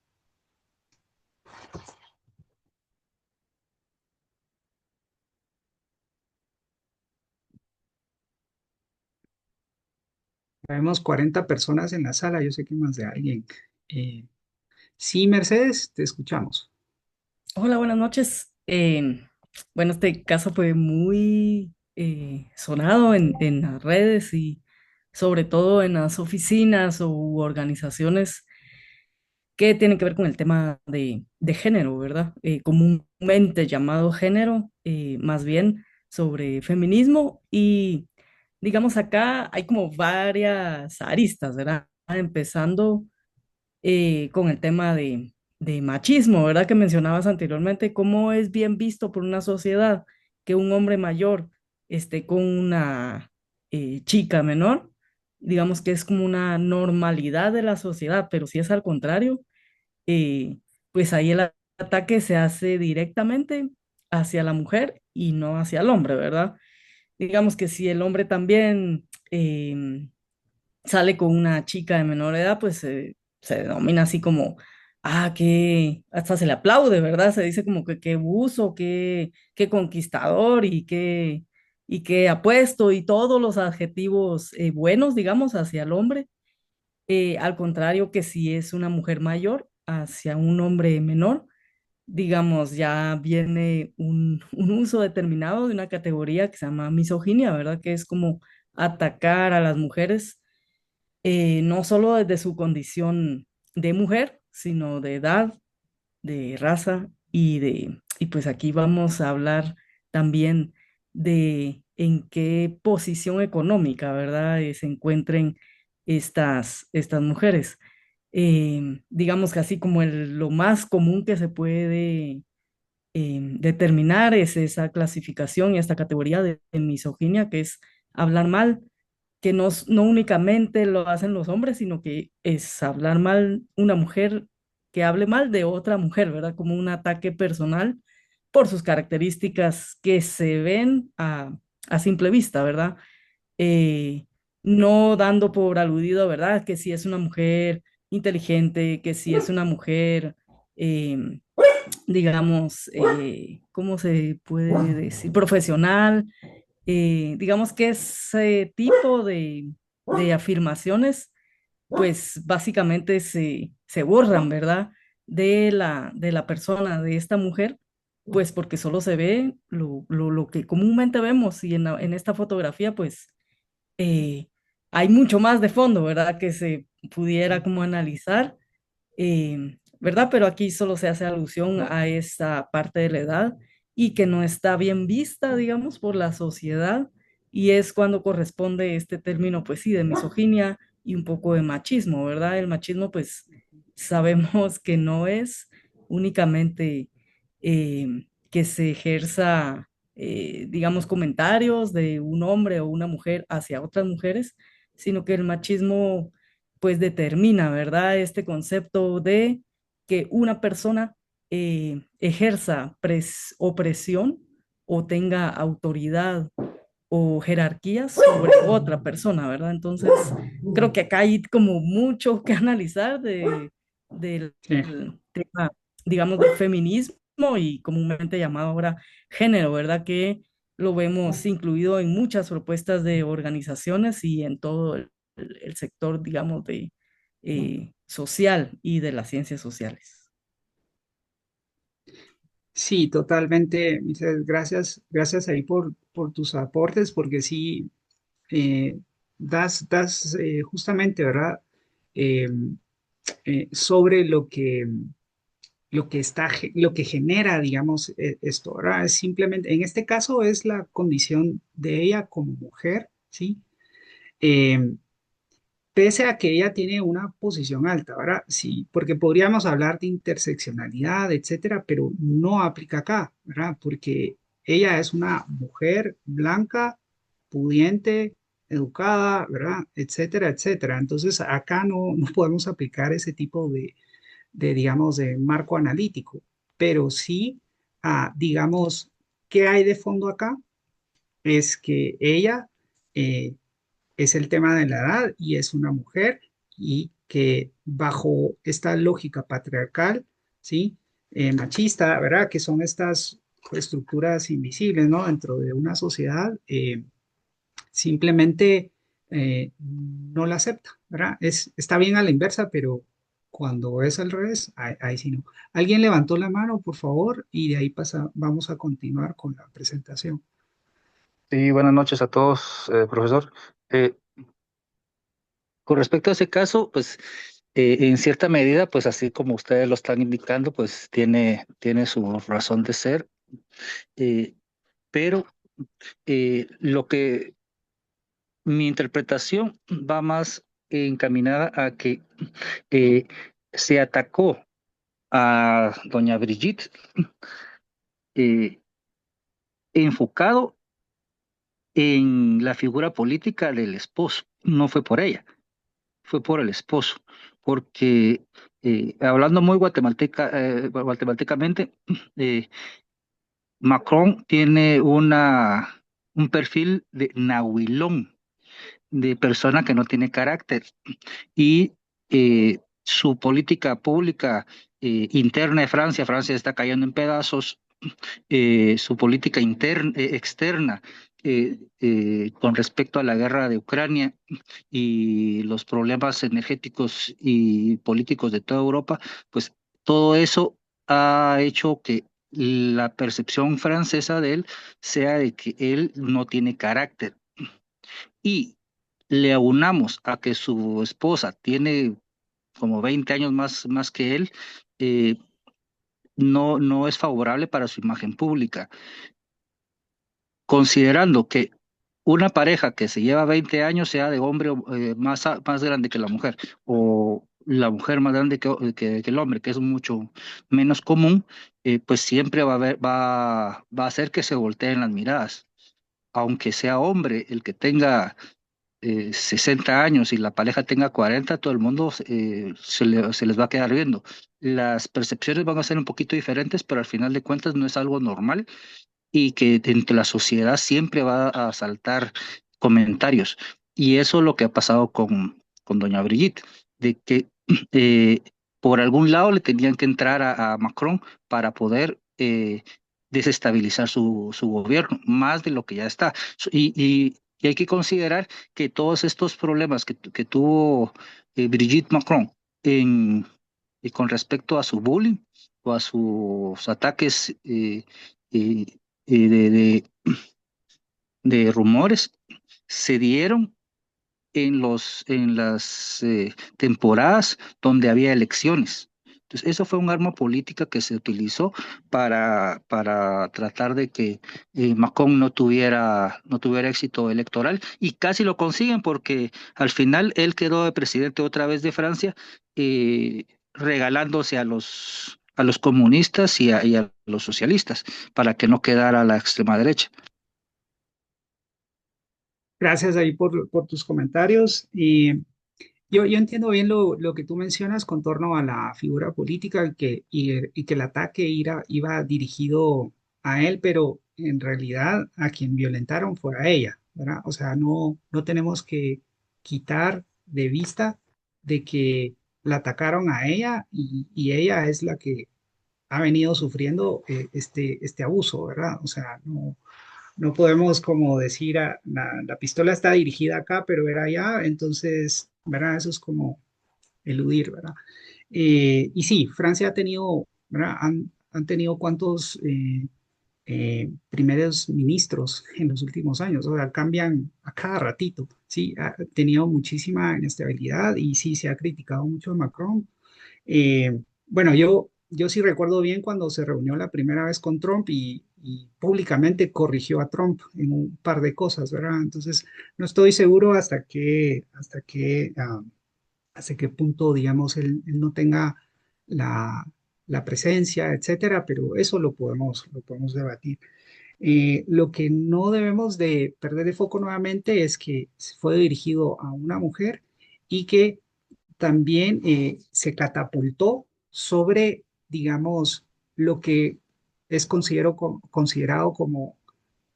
Tenemos 40 personas en la sala, yo sé que más de alguien. Eh, sí, Mercedes, te escuchamos. Hola, buenas noches. Bueno, este caso fue muy sonado en las redes y sobre todo en las oficinas u organizaciones que tienen que ver con el tema de género, ¿verdad? Comúnmente llamado género, más bien sobre feminismo y digamos acá hay como varias aristas, ¿verdad? Empezando con el tema de machismo, ¿verdad? Que mencionabas anteriormente, cómo es bien visto por una sociedad que un hombre mayor esté con una chica menor, digamos que es como una normalidad de la sociedad, pero si es al contrario, eh, pues ahí el ataque se hace directamente hacia la mujer y no hacia el hombre, ¿verdad? Digamos que si el hombre también sale con una chica de menor edad, pues se denomina así como, que hasta se le aplaude, ¿verdad? Se dice como que qué buzo, qué conquistador y qué apuesto y todos los adjetivos buenos, digamos, hacia el hombre. Al contrario que si es una mujer mayor hacia un hombre menor, digamos, ya viene un uso determinado de una categoría que se llama misoginia, ¿verdad? Que es como atacar a las mujeres no solo desde su condición de mujer, sino de edad, de raza y pues aquí vamos a hablar también de en qué posición económica, ¿verdad? Se encuentren estas mujeres. Digamos que así como lo más común que se puede determinar es esa clasificación y esta categoría de misoginia, que es hablar mal que no únicamente lo hacen los hombres, sino que es hablar mal una mujer que hable mal de otra mujer, ¿verdad? Como un ataque personal por sus características que se ven a simple vista, ¿verdad? Eh, no dando por aludido, ¿verdad? Que si es una mujer inteligente, que si es una mujer, digamos, ¿cómo se puede decir? Profesional, digamos que ese tipo de afirmaciones, pues básicamente se borran, ¿verdad? De la persona, de esta mujer, pues porque solo se ve lo que comúnmente vemos y en esta fotografía, pues eh, hay mucho más de fondo, ¿verdad? Que se pudiera como analizar, ¿verdad? Pero aquí solo se hace alusión a esa parte de la edad y que no está bien vista, digamos, por la sociedad y es cuando corresponde este término, pues sí, de misoginia y un poco de machismo, ¿verdad? El machismo, pues sabemos que no es únicamente que se ejerza, digamos, comentarios de un hombre o una mujer hacia otras mujeres, sino que el machismo pues determina, ¿verdad? Este concepto de que una persona ejerza opresión o tenga autoridad o jerarquía sobre otra persona, ¿verdad? Entonces, creo que acá hay como mucho que analizar del Sí, tema, digamos, del feminismo y comúnmente llamado ahora género, ¿verdad? Que lo vemos incluido en muchas propuestas de organizaciones y en todo el sector, digamos, de social y de las ciencias sociales. Sí, totalmente, Michelle, gracias ahí por tus aportes, porque sí, eh, das justamente, ¿verdad? Eh, sobre lo que genera, digamos, esto, ¿verdad? Es simplemente, en este caso es la condición de ella como mujer, ¿sí? Eh, Pese a que ella tiene una posición alta, ¿verdad? Sí, porque podríamos hablar de interseccionalidad, etcétera, pero no aplica acá, ¿verdad? Porque ella es una mujer blanca, pudiente, educada, ¿verdad? Etcétera, etcétera. Entonces, acá no podemos aplicar ese tipo digamos, de marco analítico, pero sí, digamos, ¿qué hay de fondo acá? Es que ella eh, es el tema de la edad y es una mujer y que bajo esta lógica patriarcal, ¿sí? Machista, ¿verdad? Que son estas estructuras invisibles, ¿no? Dentro de una sociedad, simplemente no la acepta, ¿verdad? Está bien a la inversa, pero cuando es al revés, ahí sí no. Alguien levantó la mano, por favor, y de ahí vamos a continuar con la presentación. Sí, buenas noches a todos, profesor. Eh, con respecto a ese caso, pues en cierta medida, pues así como ustedes lo están indicando, pues tiene su razón de ser, eh, pero lo que mi interpretación va más encaminada a que eh, se atacó a doña Brigitte eh, enfocado en la figura política del esposo, no fue por ella. Fue por el esposo, porque hablando muy guatemaltecamente, eh, Macron tiene un perfil de nahuilón, de persona que no tiene carácter, y su política pública interna de Francia, Francia está cayendo en pedazos, su política interna, externa con respecto a la guerra de Ucrania y los problemas energéticos y políticos de toda Europa, pues todo eso ha hecho que la percepción francesa de él sea de que él no tiene carácter. Y le aunamos a que su esposa tiene como 20 años más que él, eh, no es favorable para su imagen pública, considerando que una pareja que se lleva 20 años sea de hombre más grande que la mujer o la mujer más grande que el hombre, que es mucho menos común, pues siempre va a hacer que se volteen las miradas. Aunque sea hombre el que tenga 60 años y la pareja tenga 40, todo el mundo se les va a quedar viendo. Las percepciones van a ser un poquito diferentes, pero al final de cuentas no es algo normal y que entre la sociedad siempre va a saltar comentarios. Y eso es lo que ha pasado con doña Brigitte, de que eh, por algún lado le tenían que entrar a Macron para poder desestabilizar su gobierno, más de lo que ya está. Y hay que considerar que todos estos problemas que tuvo Brigitte Macron en, con respecto a su bullying o a sus ataques eh, eh, de, de, de rumores se dieron en las temporadas donde había elecciones. Entonces, eso fue un arma política que se utilizó para tratar de que Macron no tuviera éxito electoral y casi lo consiguen porque al final él quedó de presidente otra vez de Francia, regalándose a los comunistas y a los socialistas para que no quedara la extrema derecha. Gracias ahí por tus comentarios. Y yo entiendo bien lo que tú mencionas con torno a la figura política y que el ataque iba dirigido a él, pero en realidad a quien violentaron fue a ella, ¿verdad? O sea, no tenemos que quitar de vista de que la atacaron a ella y ella es la que ha venido sufriendo este abuso, ¿verdad? O sea, no podemos como decir, la pistola está dirigida acá, pero era allá, entonces, ¿verdad? Eso es como eludir, ¿verdad? Y sí, Francia ha tenido, ¿verdad? Han tenido cuantos primeros ministros en los últimos años, o sea, cambian a cada ratito, sí, ha tenido muchísima inestabilidad y sí, se ha criticado mucho a Macron. Bueno, yo sí recuerdo bien cuando se reunió la primera vez con Trump y públicamente corrigió a Trump en un par de cosas, ¿verdad? Entonces, no estoy seguro hasta qué punto, digamos, él no tenga la, la presencia, etcétera, pero eso lo podemos debatir. Lo que no debemos de perder de foco nuevamente es que fue dirigido a una mujer y que también se catapultó sobre, digamos, lo que es considerado como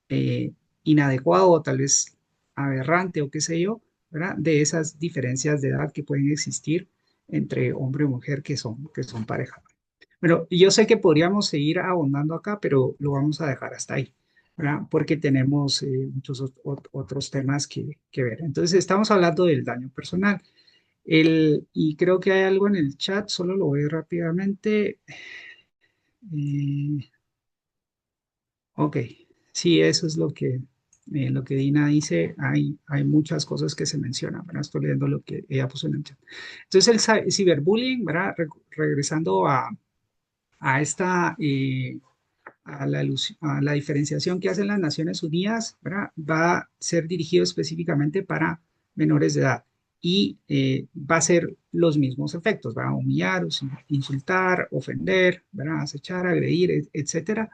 eh, inadecuado o tal vez aberrante o qué sé yo, ¿verdad? De esas diferencias de edad que pueden existir entre hombre y mujer que son pareja. Bueno, yo sé que podríamos seguir abundando acá, pero lo vamos a dejar hasta ahí, ¿verdad? Porque tenemos muchos otros temas que ver. Entonces, estamos hablando del daño personal. Y creo que hay algo en el chat, solo lo veo rápidamente. Eh, ok, sí, eso es lo que Dina dice. Hay muchas cosas que se mencionan, ¿verdad? Estoy leyendo lo que ella puso en el chat. Entonces, el ciberbullying, ¿verdad? Regresando a esta, a la diferenciación que hacen las Naciones Unidas, ¿verdad? Va a ser dirigido específicamente para menores de edad y va a ser los mismos efectos, va a humillar, insultar, ofender, ¿verdad? Acechar, agredir, etcétera,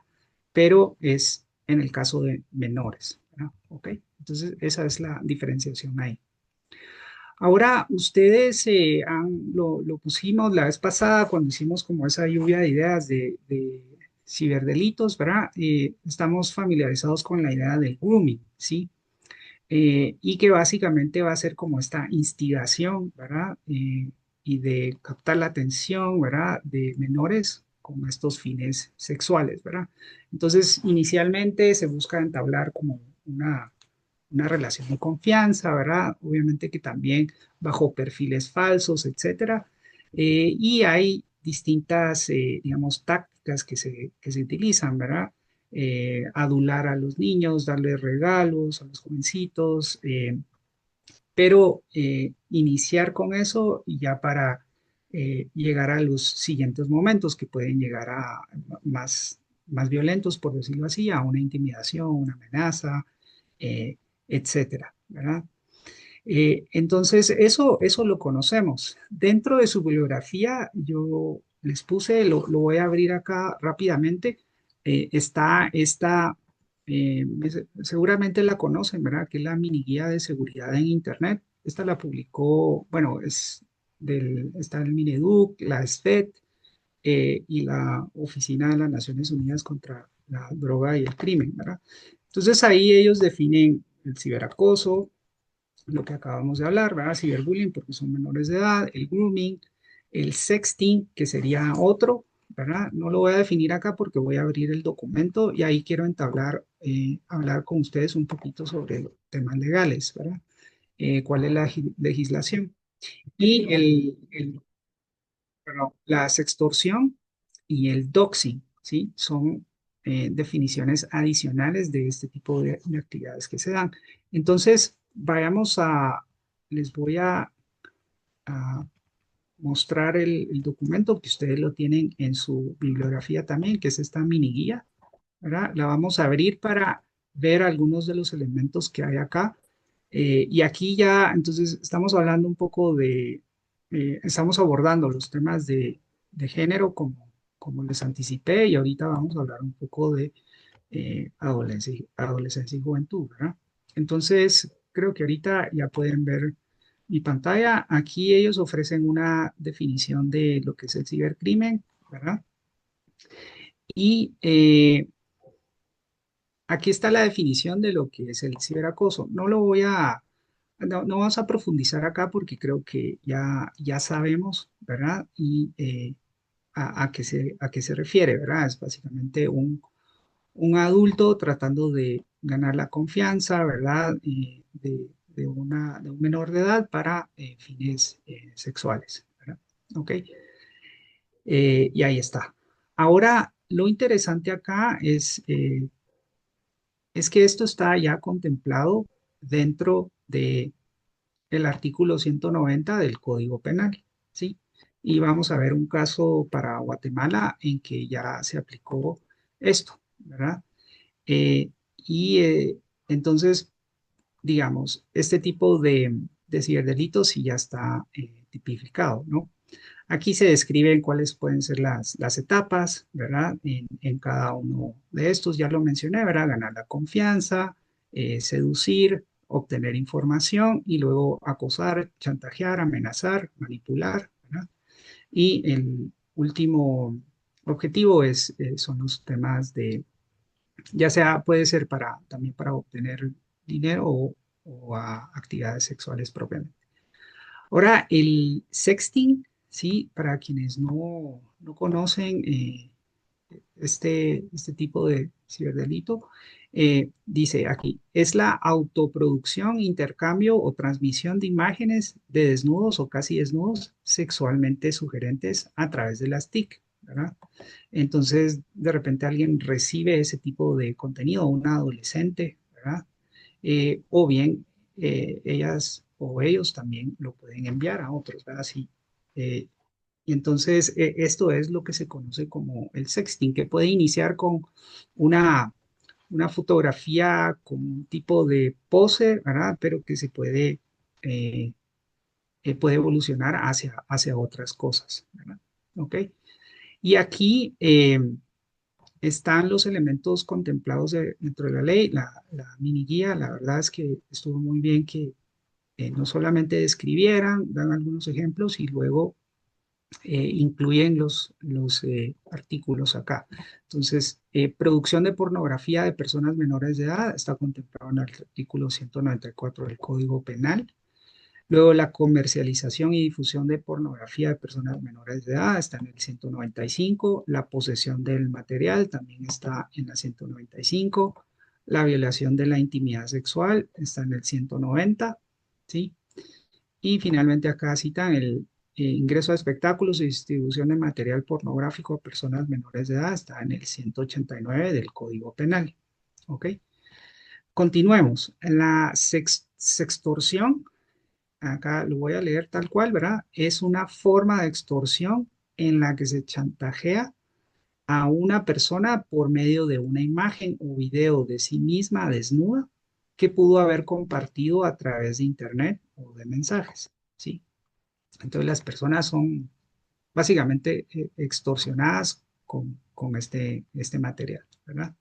pero es en el caso de menores, ¿verdad? ¿Ok? Entonces, esa es la diferenciación ahí. Ahora, ustedes lo pusimos la vez pasada cuando hicimos como esa lluvia de ideas de ciberdelitos, ¿verdad? Estamos familiarizados con la idea del grooming, ¿sí? Y que básicamente va a ser como esta instigación, ¿verdad? Y de captar la atención, ¿verdad? De menores con estos fines sexuales, ¿verdad? Entonces, inicialmente se busca entablar como una relación de confianza, ¿verdad? Obviamente que también bajo perfiles falsos, etcétera. Y hay distintas, digamos, tácticas que se utilizan, ¿verdad? Adular a los niños, darles regalos a los jovencitos, pero iniciar con eso y ya para llegar a los siguientes momentos que pueden llegar a más violentos, por decirlo así, a una intimidación, una amenaza, eh, etcétera, ¿verdad? Entonces, eso lo conocemos. Dentro de su bibliografía, yo les puse, lo voy a abrir acá rápidamente, está esta, seguramente la conocen, ¿verdad? Que es la mini guía de seguridad en Internet. Esta la publicó, bueno, está el Mineduc, la SFET y la Oficina de las Naciones Unidas contra la Droga y el Crimen, ¿verdad? Entonces ahí ellos definen el ciberacoso, lo que acabamos de hablar, ¿verdad? Ciberbullying porque son menores de edad, el grooming, el sexting, que sería otro, ¿verdad? No lo voy a definir acá porque voy a abrir el documento y ahí quiero hablar con ustedes un poquito sobre los temas legales, ¿verdad? ¿Cuál es la legislación? Y perdón, la sextorsión y el doxing, ¿sí? Son definiciones adicionales de este tipo de actividades que se dan. Entonces, les voy a mostrar el documento que ustedes lo tienen en su bibliografía también, que es esta mini guía, ¿verdad? La vamos a abrir para ver algunos de los elementos que hay acá. Y aquí ya, entonces, estamos hablando un poco estamos abordando los temas de género como les anticipé y ahorita vamos a hablar un poco de adolescencia y juventud, ¿verdad? Entonces, creo que ahorita ya pueden ver mi pantalla. Aquí ellos ofrecen una definición de lo que es el cibercrimen, ¿verdad? Y aquí está la definición de lo que es el ciberacoso. No vamos a profundizar acá porque creo que ya sabemos, ¿verdad? Y a qué se refiere, ¿verdad? Es básicamente un adulto tratando de ganar la confianza, ¿verdad? De un menor de edad para fines sexuales, ¿verdad? ¿Ok? Y ahí está. Ahora, lo interesante acá es que esto está ya contemplado dentro de el artículo 190 del Código Penal, ¿sí? Y vamos a ver un caso para Guatemala en que ya se aplicó esto, ¿verdad? Eh, y entonces, digamos, este tipo de ciberdelitos sí ya está tipificado, ¿no? Aquí se describen cuáles pueden ser las etapas, ¿verdad? En cada uno de estos, ya lo mencioné, ¿verdad? Ganar la confianza, seducir, obtener información y luego acosar, chantajear, amenazar, manipular, ¿verdad? Y el último objetivo son los temas de, ya sea, puede ser también para obtener dinero o a actividades sexuales propiamente. Ahora, el sexting, sí, para quienes no conocen este tipo de ciberdelito, dice aquí, es la autoproducción, intercambio o transmisión de imágenes de desnudos o casi desnudos sexualmente sugerentes a través de las TIC, ¿verdad? Entonces, de repente alguien recibe ese tipo de contenido, un adolescente, ¿verdad? O bien ellas o ellos también lo pueden enviar a otros, ¿verdad? Sí. Eh, y entonces esto es lo que se conoce como el sexting, que puede iniciar con una, una fotografía con un tipo de pose, ¿verdad? Pero que se eh, puede evolucionar hacia otras cosas, ¿verdad? ¿Ok? Y aquí están los elementos contemplados dentro de la ley, la mini guía, la verdad es que estuvo muy bien que no solamente describieran, dan algunos ejemplos y luego incluyen los artículos acá. Entonces, producción de pornografía de personas menores de edad está contemplado en el artículo 194 del Código Penal. Luego, la comercialización y difusión de pornografía de personas menores de edad está en el 195. La posesión del material también está en la 195. La violación de la intimidad sexual está en el 190. ¿Sí? Y finalmente acá citan el ingreso a espectáculos y distribución de material pornográfico a personas menores de edad, está en el 189 del Código Penal. ¿Ok? Continuemos. En la sextorsión, acá lo voy a leer tal cual, ¿verdad? Es una forma de extorsión en la que se chantajea a una persona por medio de una imagen o video de sí misma desnuda que pudo haber compartido a través de internet o de mensajes, ¿sí? Entonces las personas son básicamente extorsionadas con este material, ¿verdad?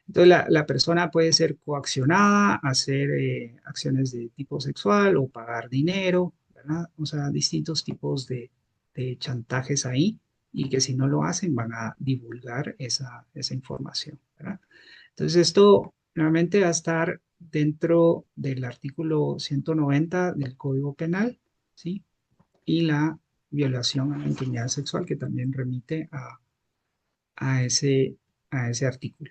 Entonces la persona puede ser coaccionada a hacer acciones de tipo sexual o pagar dinero, ¿verdad? O sea, distintos tipos de chantajes ahí y que si no lo hacen van a divulgar esa información, ¿verdad? Entonces esto nuevamente va a estar dentro del artículo 190 del Código Penal, ¿sí? Y la violación a la intimidad sexual, que también remite a ese, a ese artículo.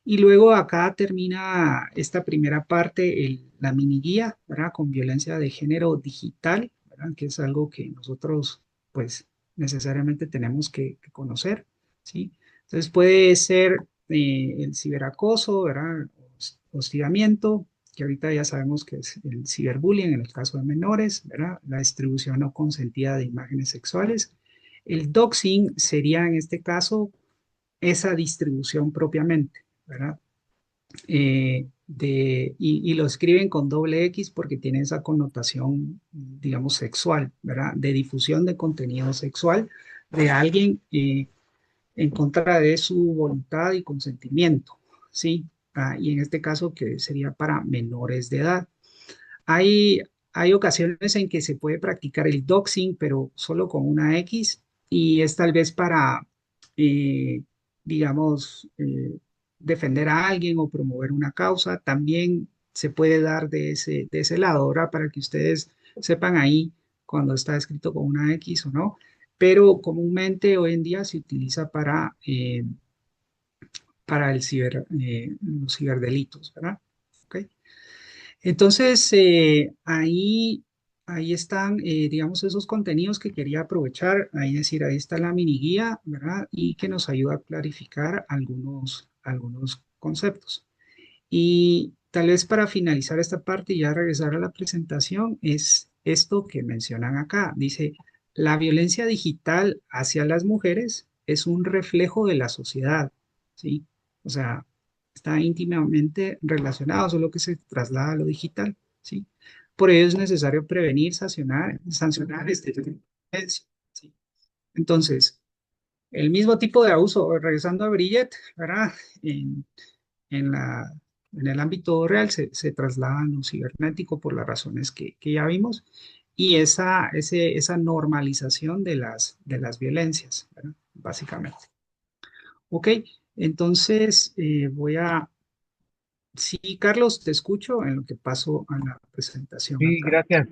Y luego acá termina esta primera parte, la mini guía, ¿verdad? Con violencia de género digital, ¿verdad? Que es algo que nosotros, pues, necesariamente tenemos que conocer, ¿sí? Entonces puede ser el ciberacoso, ¿verdad? Hostigamiento, que ahorita ya sabemos que es el ciberbullying en el caso de menores, ¿verdad? La distribución no consentida de imágenes sexuales. El doxing sería en este caso esa distribución propiamente, ¿verdad? Y lo escriben con doble X porque tiene esa connotación, digamos, sexual, ¿verdad? De difusión de contenido sexual de alguien en contra de su voluntad y consentimiento, ¿sí? Y en este caso que sería para menores de edad. Hay, hay ocasiones en que se puede practicar el doxing, pero solo con una X, y es tal vez para, eh, digamos, defender a alguien o promover una causa. También se puede dar de ese lado, ahora para que ustedes sepan ahí cuando está escrito con una X o no, pero comúnmente hoy en día se utiliza para los ciberdelitos, ¿verdad? ¿Ok? Entonces, ahí están, digamos, esos contenidos que quería aprovechar, ahí decir, ahí está la mini guía, ¿verdad? Y que nos ayuda a clarificar algunos conceptos. Y tal vez para finalizar esta parte y ya regresar a la presentación, es esto que mencionan acá. Dice, la violencia digital hacia las mujeres es un reflejo de la sociedad, ¿sí? O sea, está íntimamente relacionado, solo que se traslada a lo digital, ¿sí? Por ello es necesario prevenir, sancionar este tipo de violencia, ¿sí? Entonces, el mismo tipo de abuso, regresando a Brillet, ¿verdad? En la, en el ámbito real se traslada a lo cibernético por las razones que ya vimos y esa normalización de las violencias, ¿verdad? Básicamente. Ok, entonces sí, Carlos, te escucho en lo que paso a la presentación Sí, acá. gracias.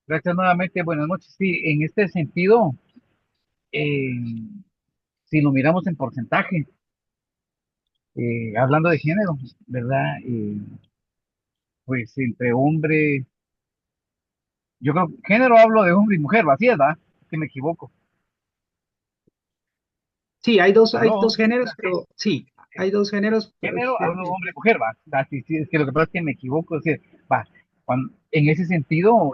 Gracias nuevamente. Buenas noches. Sí, en este sentido, eh, si lo miramos en porcentaje, hablando de género, ¿verdad? Pues entre hombre, yo creo, género hablo de hombre y mujer, ¿va? Así es, ¿verdad? Que me equivoco. Sí, hay dos ¿Aló? géneros, pero sí, hay dos géneros, pero Género hablo de hombre y mujer, ¿va? Sí, sí, es que lo que pasa es que me equivoco, es decir, va, en ese sentido,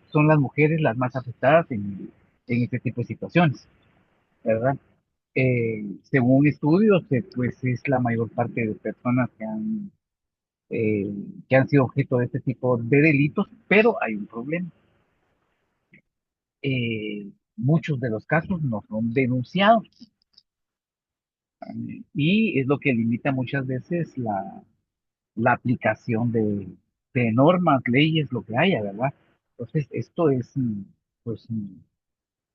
son las mujeres las más afectadas en este tipo de situaciones, ¿verdad? Según estudios, pues es la mayor parte de personas eh, que han sido objeto de este tipo de delitos, pero hay un problema. Muchos de los casos no son denunciados y es lo que limita muchas veces la aplicación de normas, leyes, lo que haya, ¿verdad? Entonces, esto es, pues,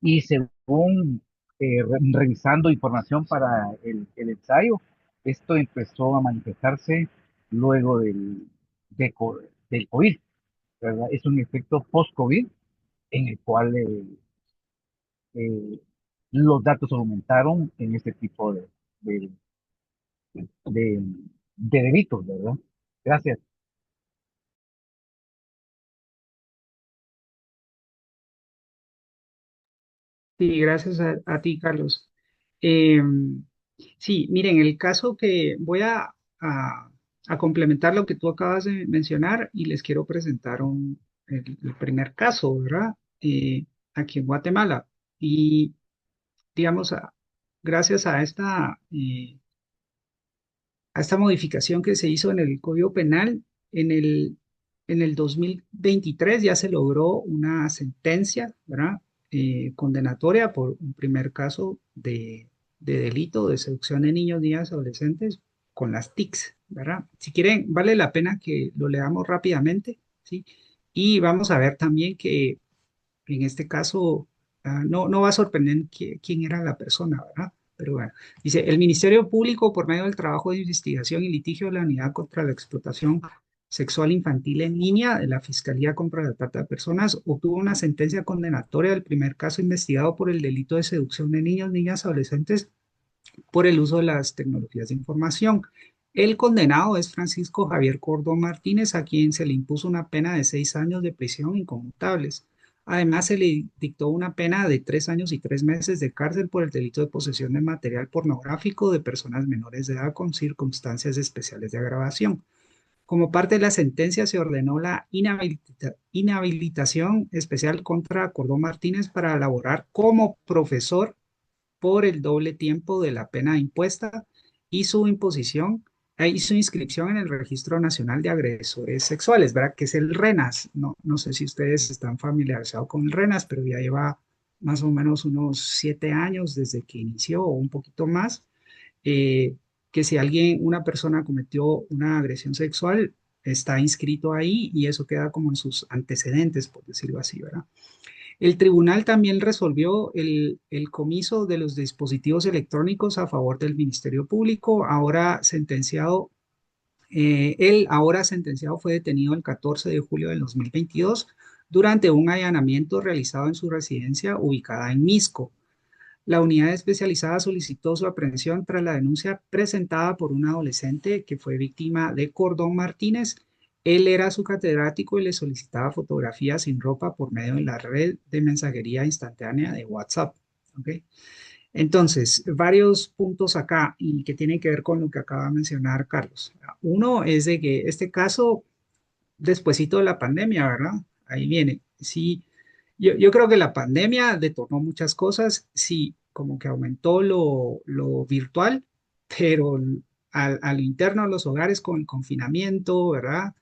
y según revisando información para el ensayo, esto empezó a manifestarse luego del COVID, ¿verdad? Es un efecto post-COVID en el cual eh, los datos aumentaron en este tipo de, de, de delitos, ¿verdad? Gracias. Sí, gracias a ti, Carlos. Eh, sí, miren, el caso que voy a complementar lo que tú acabas de mencionar y les quiero presentar el primer caso, ¿verdad? Aquí en Guatemala. Y, digamos, gracias a esta modificación que se hizo en el Código Penal, en el 2023 ya se logró una sentencia, ¿verdad? Condenatoria por un primer caso de delito de seducción de niños, niñas, adolescentes con las TICs, ¿verdad? Si quieren, vale la pena que lo leamos rápidamente, ¿sí? Y vamos a ver también que en este caso, no va a sorprender quién era la persona, ¿verdad? Pero bueno, dice, el Ministerio Público, por medio del trabajo de investigación y litigio de la Unidad contra la Explotación Sexual Infantil en Línea de la Fiscalía contra la Trata de Personas, obtuvo una sentencia condenatoria del primer caso investigado por el delito de seducción de niños, niñas, adolescentes por el uso de las tecnologías de información. El condenado es Francisco Javier Cordón Martínez, a quien se le impuso una pena de 6 años de prisión inconmutables. Además, se le dictó una pena de 3 años y 3 meses de cárcel por el delito de posesión de material pornográfico de personas menores de edad con circunstancias especiales de agravación. Como parte de la sentencia, se ordenó la inhabilitación especial contra Cordón Martínez para laborar como profesor por el doble tiempo de la pena impuesta y su inscripción en el Registro Nacional de Agresores Sexuales, ¿verdad? Que es el RENAS. No sé si ustedes están familiarizados con el RENAS, pero ya lleva más o menos unos 7 años desde que inició o un poquito más, que si una persona cometió una agresión sexual, está inscrito ahí y eso queda como en sus antecedentes, por decirlo así, ¿verdad? El tribunal también resolvió el comiso de los dispositivos electrónicos a favor del Ministerio Público. Él ahora sentenciado fue detenido el 14 de julio del 2022 durante un allanamiento realizado en su residencia ubicada en Misco. La unidad especializada solicitó su aprehensión tras la denuncia presentada por un adolescente que fue víctima de Cordón Martínez. Él era su catedrático y le solicitaba fotografías sin ropa por medio de la red de mensajería instantánea de WhatsApp. ¿Ok? Entonces, varios puntos acá y que tienen que ver con lo que acaba de mencionar Carlos. Uno es de que este caso, despuesito de la pandemia, ¿verdad? Ahí viene. Sí, yo creo que la pandemia detonó muchas cosas, sí, como que aumentó lo virtual, pero a lo interno de los hogares con el confinamiento, ¿verdad?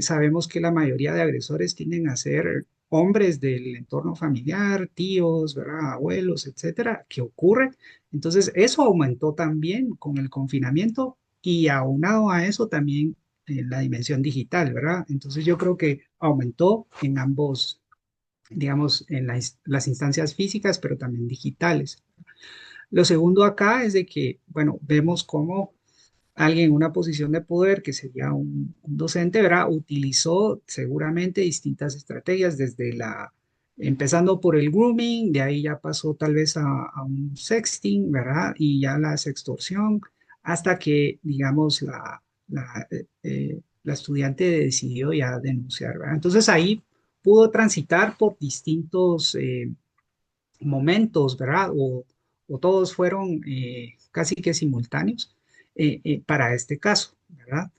Sabemos que la mayoría de agresores tienden a ser hombres del entorno familiar, tíos, ¿verdad? Abuelos, etcétera, que ocurre. Entonces, eso aumentó también con el confinamiento y aunado a eso también en la dimensión digital, ¿verdad? Entonces, yo creo que aumentó en ambos, digamos, en las instancias físicas, pero también digitales. Lo segundo acá es de que, bueno, vemos cómo alguien en una posición de poder, que sería un docente, ¿verdad? Utilizó seguramente distintas estrategias desde empezando por el grooming, de ahí ya pasó tal vez a un sexting, ¿verdad? Y ya la sextorsión, hasta que, digamos, la estudiante decidió ya denunciar, ¿verdad? Entonces ahí pudo transitar por distintos momentos, ¿verdad? O todos fueron casi que simultáneos para este caso, ¿verdad?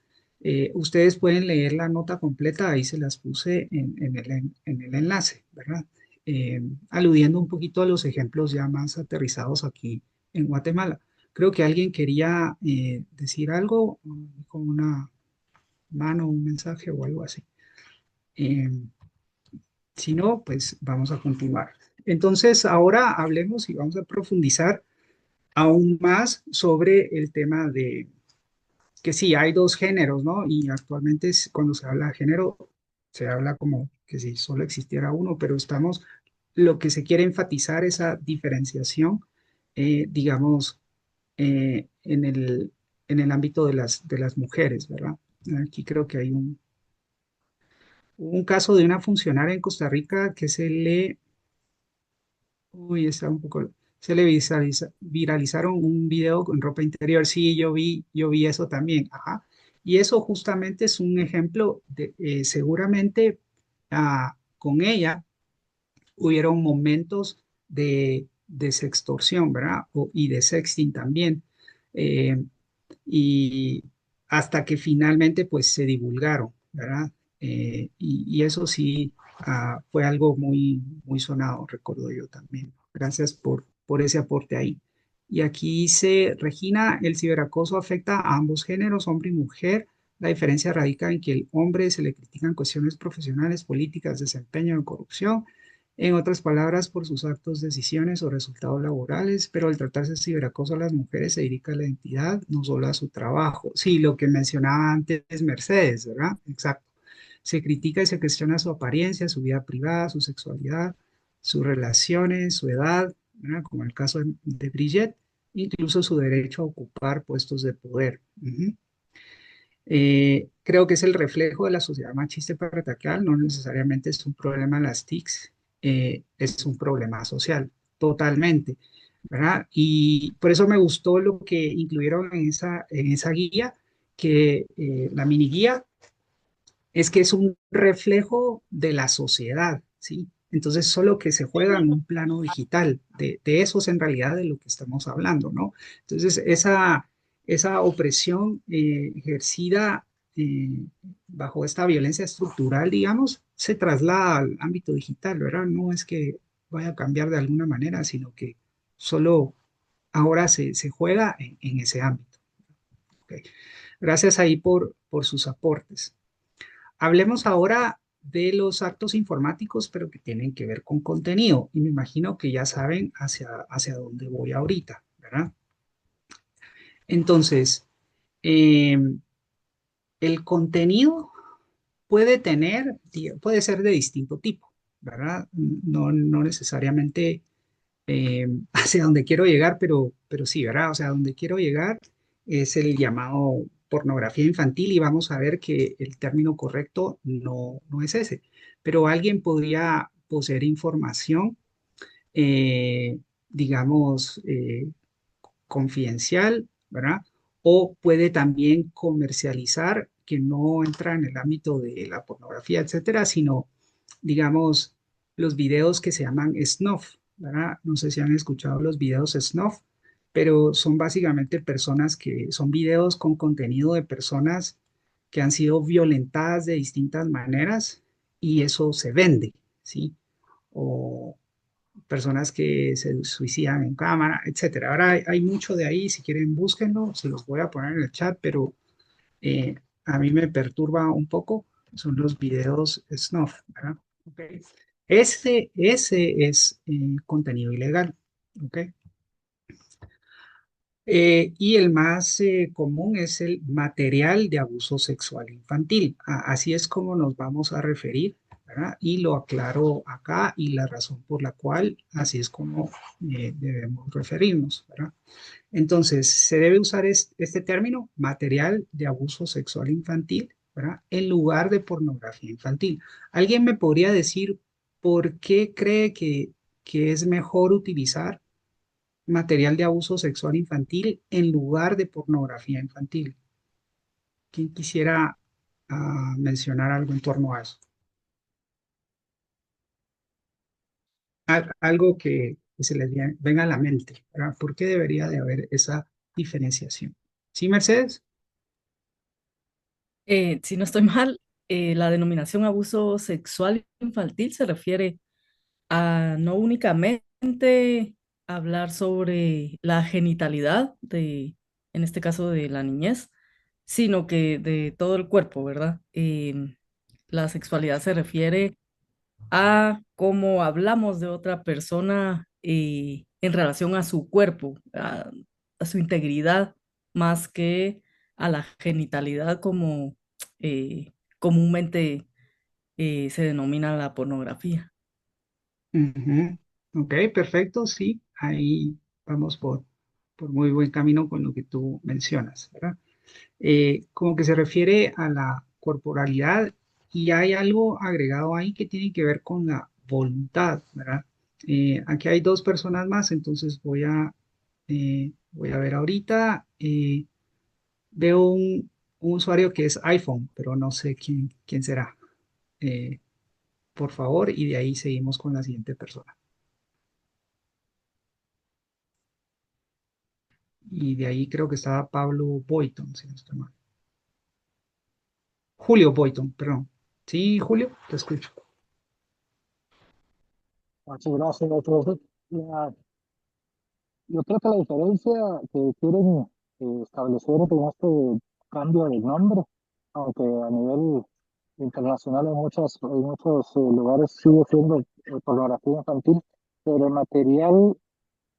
Ustedes pueden leer la nota completa, ahí se las puse en el enlace, ¿verdad? Aludiendo un poquito a los ejemplos ya más aterrizados aquí en Guatemala. Creo que alguien quería decir algo con una mano, un mensaje o algo así. Eh, si no, pues vamos a continuar. Entonces, ahora hablemos y vamos a profundizar aún más sobre el tema de que sí, hay dos géneros, ¿no? Y actualmente cuando se habla de género, se habla como que si solo existiera uno, pero lo que se quiere enfatizar esa diferenciación, digamos, en el ámbito de de las mujeres, ¿verdad? Aquí creo que hay un caso de una funcionaria en Costa Rica que uy, está un poco. Se le viralizaron un video con ropa interior. Sí, yo vi eso también. Ajá. Y eso justamente es un ejemplo de, seguramente con ella hubieron momentos de sextorsión, ¿verdad? Y de sexting también. Eh, y hasta que finalmente pues se divulgaron, ¿verdad? Y eso sí fue algo muy sonado, recuerdo yo también. Gracias por ese aporte ahí. Y aquí dice, Regina, el ciberacoso afecta a ambos géneros, hombre y mujer. La diferencia radica en que el hombre se le critican cuestiones profesionales, políticas, desempeño en corrupción, en otras palabras, por sus actos, decisiones o resultados laborales, pero al tratarse de ciberacoso a las mujeres se dedica a la identidad, no solo a su trabajo. Sí, lo que mencionaba antes Mercedes, ¿verdad? Exacto. Se critica y se cuestiona su apariencia, su vida privada, su sexualidad, sus relaciones, su edad, ¿verdad? Como el caso de Brigitte, incluso su derecho a ocupar puestos de poder. Ujú. Creo que es el reflejo de la sociedad machista y patriarcal, no necesariamente es un problema de las TICs, es un problema social, totalmente, ¿verdad? Y por eso me gustó lo que incluyeron en esa guía, que la mini guía es que es un reflejo de la sociedad, ¿sí? Entonces, solo que se juega en un plano digital, de eso es en realidad de lo que estamos hablando, ¿no? Entonces, esa opresión ejercida bajo esta violencia estructural, digamos, se traslada al ámbito digital, ¿verdad? No es que vaya a cambiar de alguna manera, sino que solo ahora se juega en ese ámbito. ¿Ok? Gracias ahí por sus aportes. Hablemos ahora de los actos informáticos, pero que tienen que ver con contenido. Y me imagino que ya saben hacia dónde voy ahorita, ¿verdad? Entonces, eh, el contenido puede ser de distinto tipo, ¿verdad? No necesariamente hacia donde quiero llegar, pero sí, ¿verdad? O sea, donde quiero llegar es el llamado pornografía infantil y vamos a ver que el término correcto no es ese, pero alguien podría poseer información eh, digamos, confidencial, ¿verdad? O puede también comercializar, que no entra en el ámbito de la pornografía, etcétera, sino, digamos, los videos que se llaman snuff, ¿verdad? No sé si han escuchado los videos snuff, pero son básicamente personas que son videos con contenido de personas que han sido violentadas de distintas maneras y eso se vende, ¿sí? O personas que se suicidan en cámara, etcétera. Ahora hay mucho de ahí, si quieren búsquenlo, se los voy a poner en el chat, pero eh, a mí me perturba un poco, son los videos snuff, ¿verdad? Okay. Ese es contenido ilegal, ¿ok? Y el más común es el material de abuso sexual infantil. Así es como nos vamos a referir, ¿verdad? Y lo aclaro acá y la razón por la cual así es como debemos referirnos, ¿verdad? Entonces, se debe usar este término, material de abuso sexual infantil, ¿verdad? En lugar de pornografía infantil. ¿Alguien me podría decir por qué cree que es mejor utilizar material de abuso sexual infantil en lugar de pornografía infantil? ¿Quién quisiera mencionar algo en torno a eso? Algo que se les venga a la mente, ¿verdad? ¿Por qué debería de haber esa diferenciación? ¿Sí, Mercedes? Si no estoy mal, la denominación abuso sexual infantil se refiere a no únicamente hablar sobre la genitalidad en este caso de la niñez, sino que de todo el cuerpo, ¿verdad? La sexualidad se refiere a cómo hablamos de otra persona en relación a su cuerpo, a su integridad, más que a la genitalidad como eh, comúnmente se denomina la pornografía. Ujú. Ok, perfecto, sí, ahí vamos por muy buen camino con lo que tú mencionas, ¿verdad? Como que se refiere a la corporalidad y hay algo agregado ahí que tiene que ver con la voluntad, ¿verdad? Aquí hay dos personas más, entonces voy a ver ahorita, veo un usuario que es iPhone, pero no sé quién será. Eh, por favor, y de ahí seguimos con la siguiente persona. Y de ahí creo que estaba Pablo Boyton, si no estoy mal. Julio Boyton, perdón. Sí, Julio, te escucho. Muchas gracias, doctor. Yo creo que la diferencia que quieren establecer en este cambio de nombre, aunque a nivel internacional en muchos lugares sigue siendo pornografía infantil, pero el material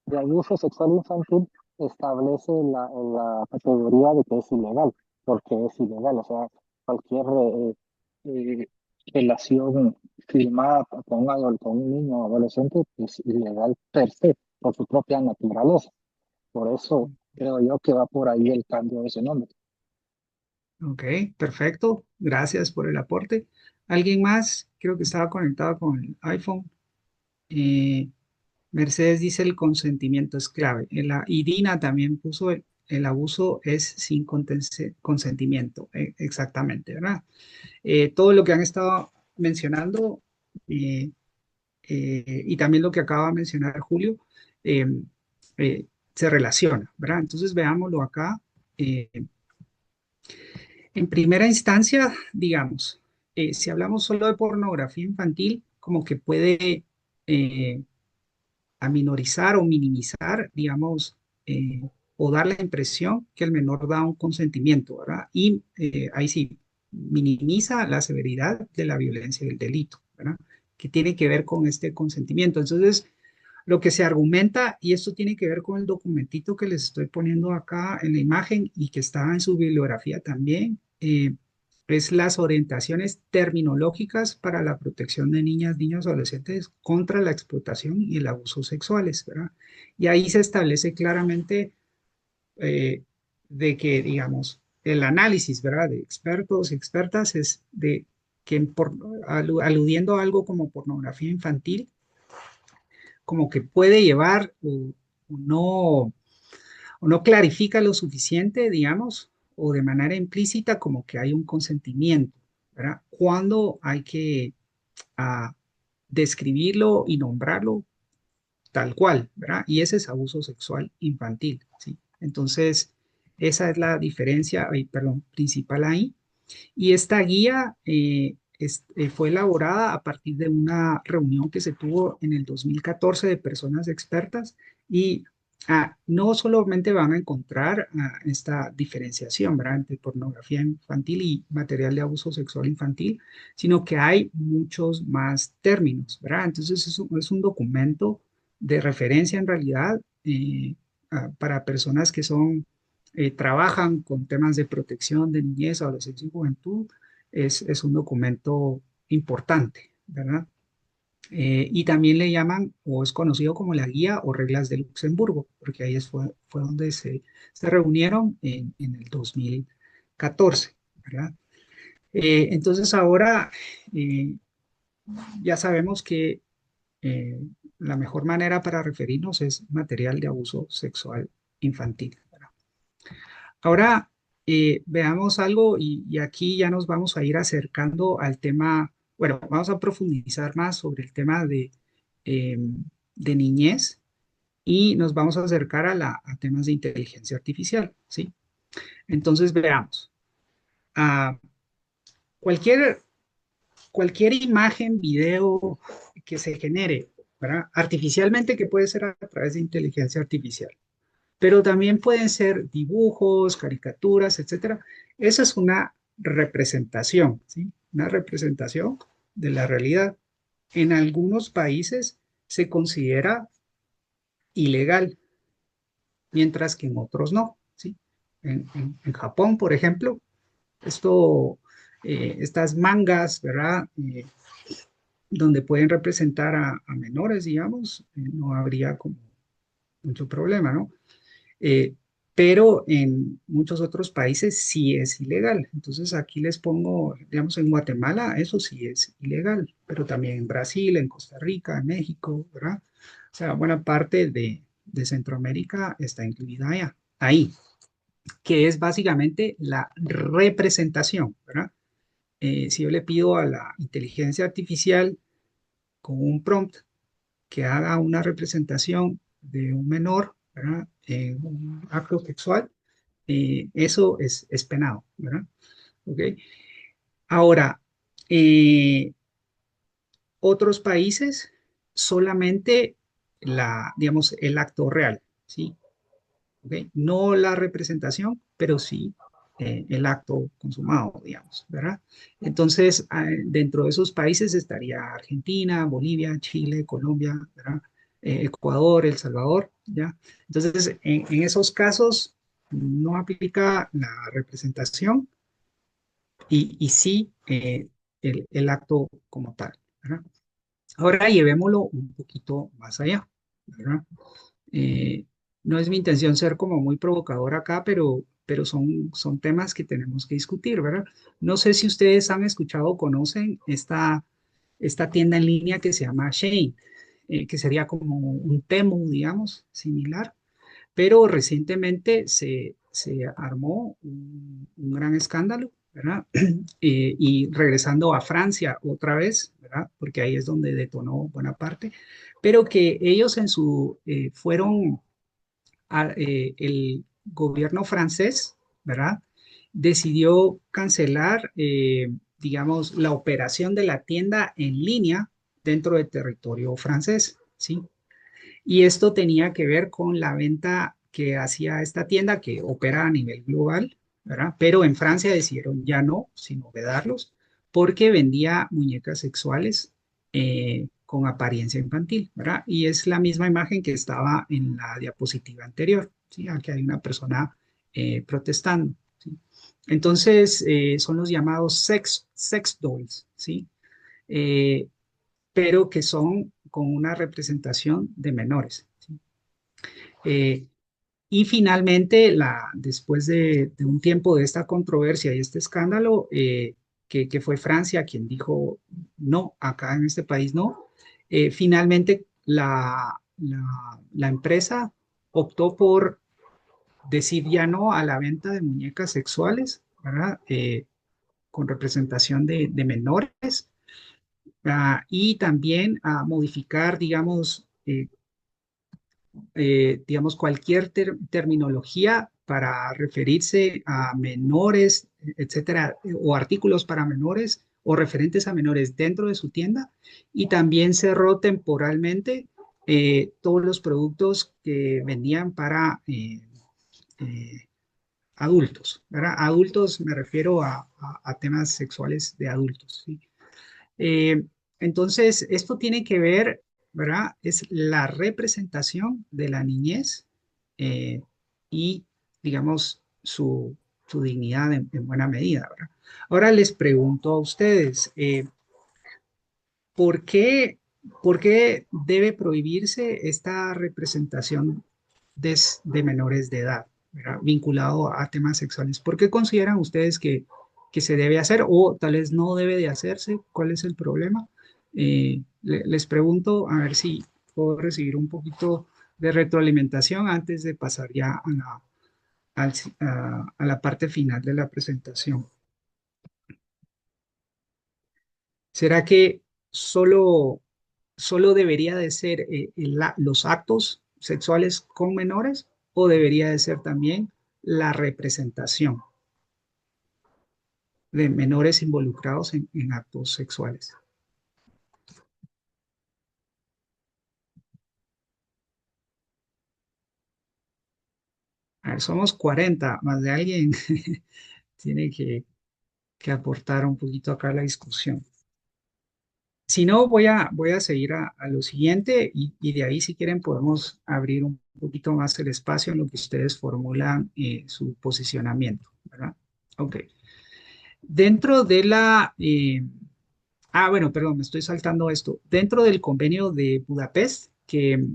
de abuso sexual infantil establece la categoría de que es ilegal, porque es ilegal, o sea, cualquier eh, relación filmada con un niño o adolescente es ilegal per se, por su propia naturaleza. Por eso creo yo que va por ahí el cambio de ese nombre. Ok, perfecto. Gracias por el aporte. ¿Alguien más? Creo que estaba conectado con el iPhone. Eh, Mercedes dice el consentimiento es clave. Y Dina también puso el abuso es sin consentimiento. Exactamente, ¿verdad? Todo lo que han estado mencionando eh, y también lo que acaba de mencionar Julio eh, se relaciona, ¿verdad? Entonces veámoslo acá. Eh, En primera instancia, digamos, si hablamos solo de pornografía infantil, como que puede eh, aminorizar o minimizar, digamos, o dar la impresión que el menor da un consentimiento, ¿verdad? Y ahí sí, minimiza la severidad de la violencia y del delito, ¿verdad? Que tiene que ver con este consentimiento. Entonces, lo que se argumenta, y esto tiene que ver con el documentito que les estoy poniendo acá en la imagen y que está en su bibliografía también, es las orientaciones terminológicas para la protección de niñas, niños, adolescentes contra la explotación y el abuso sexuales, ¿verdad? Y ahí se establece claramente eh, de que, digamos, el análisis, ¿verdad? De expertos y expertas es de que aludiendo a algo como pornografía infantil, como que puede llevar o no, o no clarifica lo suficiente, digamos, o de manera implícita como que hay un consentimiento, ¿verdad? Cuando hay que ah, describirlo y nombrarlo tal cual, ¿verdad? Y ese es abuso sexual infantil, ¿sí? Entonces, esa es la diferencia, perdón, principal ahí. Y esta guía fue elaborada a partir de una reunión que se tuvo en el 2014 de personas expertas y no solamente van a encontrar esta diferenciación, ¿verdad?, entre pornografía infantil y material de abuso sexual infantil, sino que hay muchos más términos, ¿verdad? Entonces es un documento de referencia en realidad para personas que trabajan con temas de protección de niñez, adolescencia y juventud, es un documento importante, ¿verdad? Y también le llaman, o es conocido como la guía o reglas de Luxemburgo, porque ahí fue donde se reunieron en el 2014, ¿verdad? Entonces ahora eh, ya sabemos que eh, la mejor manera para referirnos es material de abuso sexual infantil, ¿verdad? Ahora veamos algo y aquí ya nos vamos a ir acercando al tema, bueno, vamos a profundizar más sobre el tema eh, de niñez y nos vamos a acercar a temas de inteligencia artificial, ¿sí? Entonces veamos, ah, cualquier, cualquier imagen, video que se genere, ¿verdad? Artificialmente, que puede ser a través de inteligencia artificial, pero también pueden ser dibujos, caricaturas, etcétera. Esa es una representación, ¿sí? Una representación de la realidad. En algunos países se considera ilegal, mientras que en otros no, ¿sí? En Japón, por ejemplo, estas mangas, ¿verdad? Donde pueden representar a menores, digamos, no habría como mucho problema, ¿no? Eh, pero en muchos otros países sí es ilegal. Entonces aquí les pongo, digamos, en Guatemala eso sí es ilegal, pero también en Brasil, en Costa Rica, en México, ¿verdad? O sea, buena parte de Centroamérica está incluida allá, ahí, que es básicamente la representación, ¿verdad? Si yo le pido a la inteligencia artificial con un prompt que haga una representación de un menor, ¿verdad? En un acto sexual, eso es penado, ¿verdad? ¿Ok? Ahora, eh, otros países solamente digamos, el acto real, ¿sí? ¿Ok? No la representación, pero sí el acto consumado, digamos, ¿verdad? Entonces, dentro de esos países estaría Argentina, Bolivia, Chile, Colombia, ¿verdad? Ecuador, El Salvador, ¿ya? Entonces, en esos casos no aplica la representación y sí el acto como tal, ¿verdad? Ahora llevémoslo un poquito más allá, ¿verdad? Eh, no es mi intención ser como muy provocador acá, pero son temas que tenemos que discutir, ¿verdad? No sé si ustedes han escuchado o conocen esta tienda en línea que se llama Shein, que sería como un Temu, digamos, similar, pero recientemente se armó un gran escándalo, ¿verdad? Y regresando a Francia otra vez, ¿verdad? Porque ahí es donde detonó buena parte, pero que ellos fueron, el gobierno francés, ¿verdad? Decidió cancelar, digamos, la operación de la tienda en línea dentro del territorio francés, ¿sí? Y esto tenía que ver con la venta que hacía esta tienda que opera a nivel global, ¿verdad? Pero en Francia decidieron ya no, sino vedarlos, porque vendía muñecas sexuales con apariencia infantil, ¿verdad? Y es la misma imagen que estaba en la diapositiva anterior, ¿sí? Aquí hay una persona protestando, ¿sí? Entonces, son los llamados sex dolls, ¿sí? Eh, pero que son con una representación de menores, ¿sí? Eh, y finalmente, después de un tiempo de esta controversia y este escándalo, que fue Francia quien dijo no, acá en este país no, finalmente la empresa optó por decir ya no a la venta de muñecas sexuales, ¿verdad? Con representación de menores, y también a modificar, digamos, cualquier terminología para referirse a menores, etcétera, o artículos para menores o referentes a menores dentro de su tienda, y también cerró temporalmente todos los productos que vendían para eh, adultos, ¿verdad? Adultos, me refiero a temas sexuales de adultos, ¿sí? Eh, entonces, esto tiene que ver, ¿verdad? Es la representación de la niñez, eh, y, digamos, su dignidad en buena medida, ¿verdad? Ahora les pregunto a ustedes, ¿por qué, por qué debe prohibirse esta representación de menores de edad, ¿verdad? Vinculado a temas sexuales? ¿Por qué consideran ustedes que se debe hacer o tal vez no debe de hacerse? ¿Cuál es el problema? Les pregunto a ver si puedo recibir un poquito de retroalimentación antes de pasar ya a la parte final de la presentación. ¿Será que solo, solo debería de ser los actos sexuales con menores o debería de ser también la representación de menores involucrados en actos sexuales? A ver, somos 40, más de alguien tiene que aportar un poquito acá a la discusión. Si no, voy a seguir a lo siguiente y de ahí, si quieren, podemos abrir un poquito más el espacio en lo que ustedes formulan su posicionamiento, ¿verdad? Ok. Dentro de bueno, perdón, me estoy saltando esto. Dentro del convenio de Budapest, que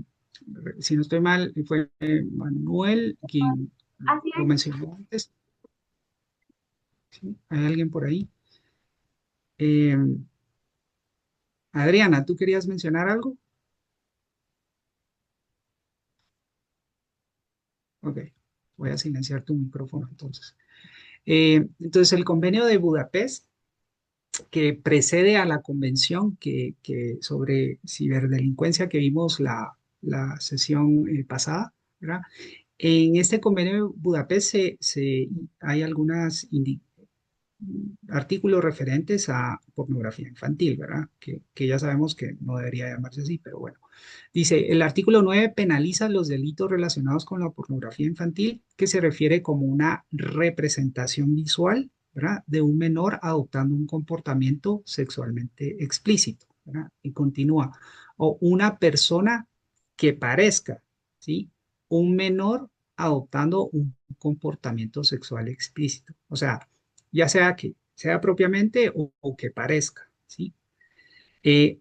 si no estoy mal, fue Manuel quien Así lo es. mencionó antes. ¿Sí? ¿Hay alguien por ahí? Eh, Adriana, ¿tú querías mencionar algo? Ok, voy a silenciar tu micrófono entonces. Entonces, el convenio de Budapest, que precede a la convención sobre ciberdelincuencia que vimos la sesión pasada, ¿verdad? En este convenio de Budapest hay algunos artículos referentes a pornografía infantil, ¿verdad? Que ya sabemos que no debería llamarse así, pero bueno. Dice, el artículo 9 penaliza los delitos relacionados con la pornografía infantil, que se refiere como una representación visual, ¿verdad? De un menor adoptando un comportamiento sexualmente explícito, ¿verdad? Y continúa, o una persona que parezca, ¿sí? Un menor adoptando un comportamiento sexual explícito. O sea, ya sea que sea propiamente o que parezca, ¿sí?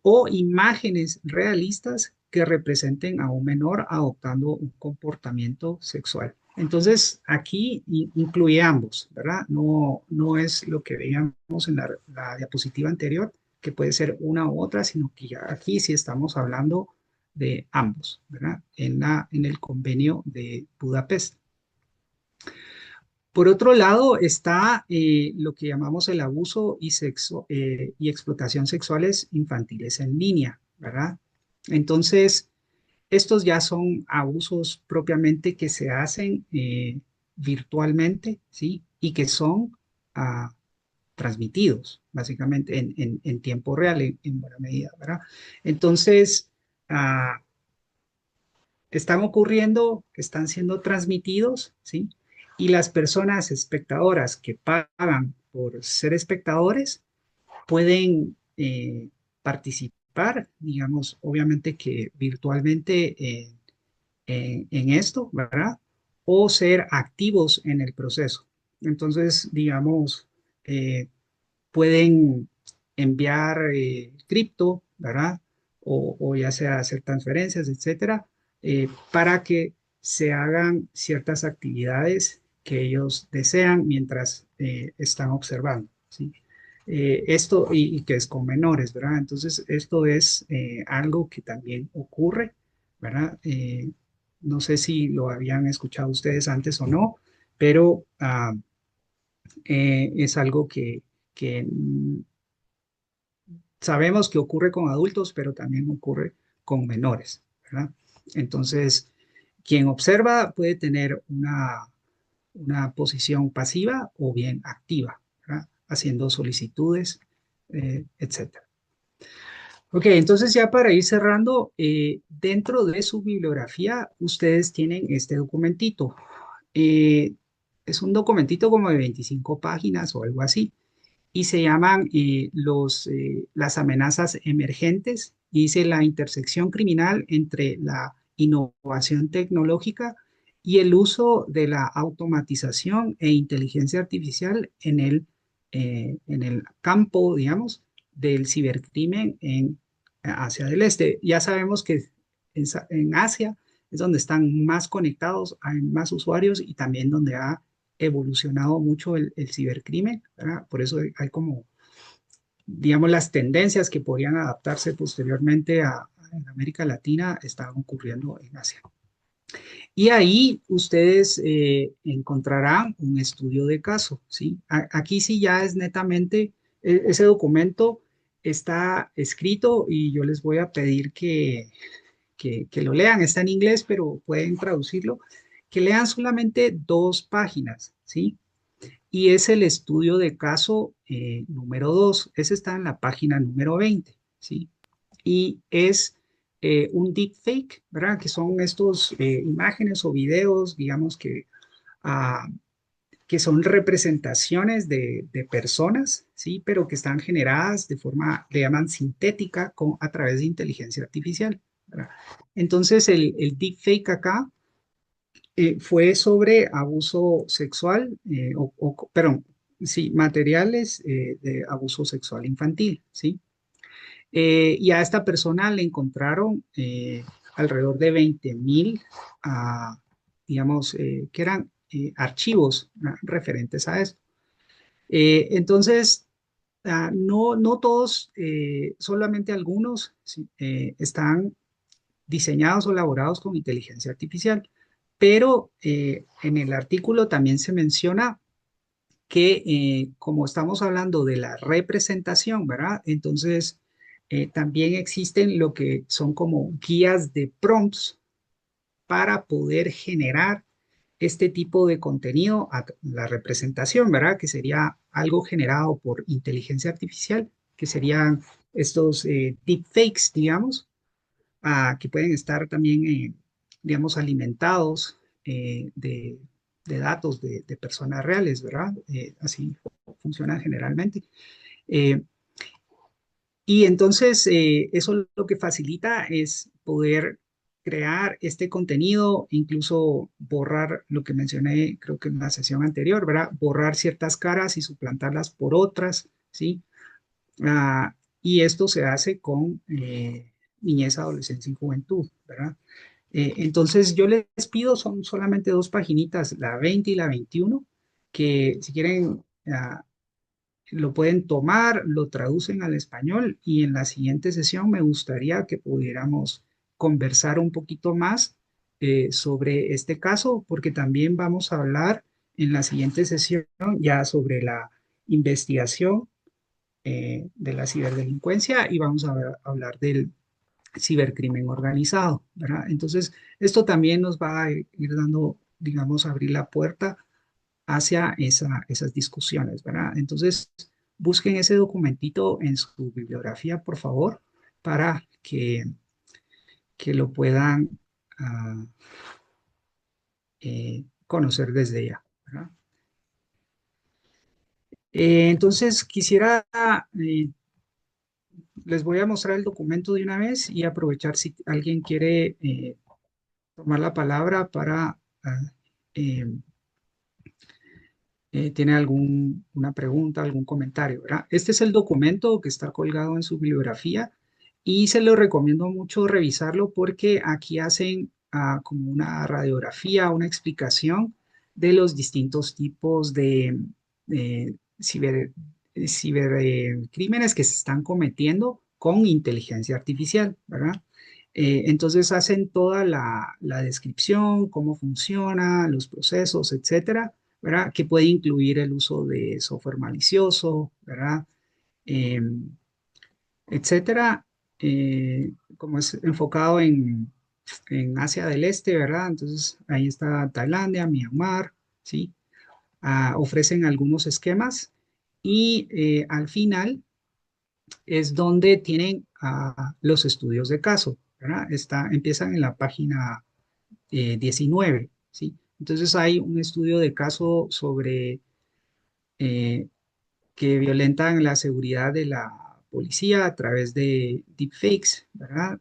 O imágenes realistas que representen a un menor adoptando un comportamiento sexual. Entonces, aquí incluye ambos, ¿verdad? No, no es lo que veíamos en la diapositiva anterior, que puede ser una u otra, sino que ya aquí sí estamos hablando de ambos, ¿verdad? En el convenio de Budapest. Por otro lado, está lo que llamamos el abuso y explotación sexuales infantiles en línea, ¿verdad? Entonces, estos ya son abusos propiamente que se hacen virtualmente, ¿sí? Y que son ah, transmitidos, básicamente, en tiempo real, en buena medida, ¿verdad? Entonces, ah, están ocurriendo, están siendo transmitidos, ¿sí? Y las personas espectadoras que pagan por ser espectadores pueden participar, digamos, obviamente que virtualmente en esto, ¿verdad? O ser activos en el proceso. Entonces, digamos, pueden enviar cripto, ¿verdad? O ya sea hacer transferencias, etcétera, para que se hagan ciertas actividades que ellos desean mientras están observando, ¿sí? esto y que es con menores, ¿verdad? Entonces, esto es algo que también ocurre, ¿verdad? No sé si lo habían escuchado ustedes antes o no, pero es algo que sabemos que ocurre con adultos, pero también ocurre con menores, ¿verdad? Entonces, quien observa puede tener una posición pasiva o bien activa, ¿verdad? Haciendo solicitudes, etcétera. Ok, entonces ya para ir cerrando, dentro de su bibliografía, ustedes tienen este documentito. Eh, es un documentito como de 25 páginas o algo así y se llaman las amenazas emergentes y dice la intersección criminal entre la innovación tecnológica y el uso de la automatización e inteligencia artificial en el campo, digamos, del cibercrimen en Asia del Este. Ya sabemos que en Asia es donde están más conectados, hay más usuarios y también donde ha evolucionado mucho el cibercrimen, ¿verdad? Por eso hay como, digamos, las tendencias que podrían adaptarse posteriormente en América Latina están ocurriendo en Asia. Y ahí ustedes encontrarán un estudio de caso, ¿sí? Aquí sí ya es netamente, ese documento está escrito y yo les voy a pedir que lo lean, está en inglés, pero pueden traducirlo, que lean solamente 2 páginas, ¿sí? Y es el estudio de caso número 2. Ese está en la página número 20, ¿sí? Y es un deepfake, ¿verdad? Que son estos imágenes o videos, digamos ah, que son representaciones de personas, ¿sí? Pero que están generadas de forma, le llaman sintética a través de inteligencia artificial, ¿verdad? Entonces, el deepfake acá fue sobre abuso sexual, perdón, sí, materiales de abuso sexual infantil, ¿sí? Y a esta persona le encontraron alrededor de 20.000, digamos, que eran archivos referentes a esto. Entonces, no todos, solamente algunos sí, están diseñados o elaborados con inteligencia artificial, pero en el artículo también se menciona que como estamos hablando de la representación, ¿verdad? Entonces, también existen lo que son como guías de prompts para poder generar este tipo de contenido, la representación, ¿verdad? Que sería algo generado por inteligencia artificial, que serían estos deepfakes, digamos, que pueden estar también, digamos, alimentados de datos de personas reales, ¿verdad? Así funcionan generalmente. Eh, y entonces, eso lo que facilita es poder crear este contenido, incluso borrar lo que mencioné, creo que en la sesión anterior, ¿verdad? Borrar ciertas caras y suplantarlas por otras, ¿sí? Y esto se hace con niñez, adolescencia y juventud, ¿verdad? Entonces yo les pido, son solamente 2 paginitas, la 20 y la 21, que si quieren lo pueden tomar, lo traducen al español y en la siguiente sesión me gustaría que pudiéramos conversar un poquito más sobre este caso, porque también vamos a hablar en la siguiente sesión ya sobre la investigación de la ciberdelincuencia y vamos a hablar del cibercrimen organizado, ¿verdad? Entonces, esto también nos va a ir dando, digamos, abrir la puerta hacia esas discusiones, ¿verdad? Entonces, busquen ese documentito en su bibliografía, por favor, para que lo puedan ah, conocer desde ya, ¿verdad? Entonces, quisiera, les voy a mostrar el documento de una vez y aprovechar si alguien quiere tomar la palabra para eh, tiene alguna pregunta, algún comentario, ¿verdad? Este es el documento que está colgado en su bibliografía y se lo recomiendo mucho revisarlo porque aquí hacen como una radiografía, una explicación de los distintos tipos de cibercrímenes que se están cometiendo con inteligencia artificial, ¿verdad? Entonces hacen toda la descripción, cómo funciona, los procesos, etcétera, ¿verdad? Que puede incluir el uso de software malicioso, ¿verdad? Em, etcétera, como es enfocado en Asia del Este, ¿verdad? Entonces ahí está Tailandia, Myanmar, ¿sí? Ofrecen algunos esquemas y al final es donde tienen los estudios de caso, ¿verdad? Empiezan en la página 19, ¿sí? Entonces hay un estudio de caso sobre eh, que violentan la seguridad de la policía a través de deepfakes, ¿verdad?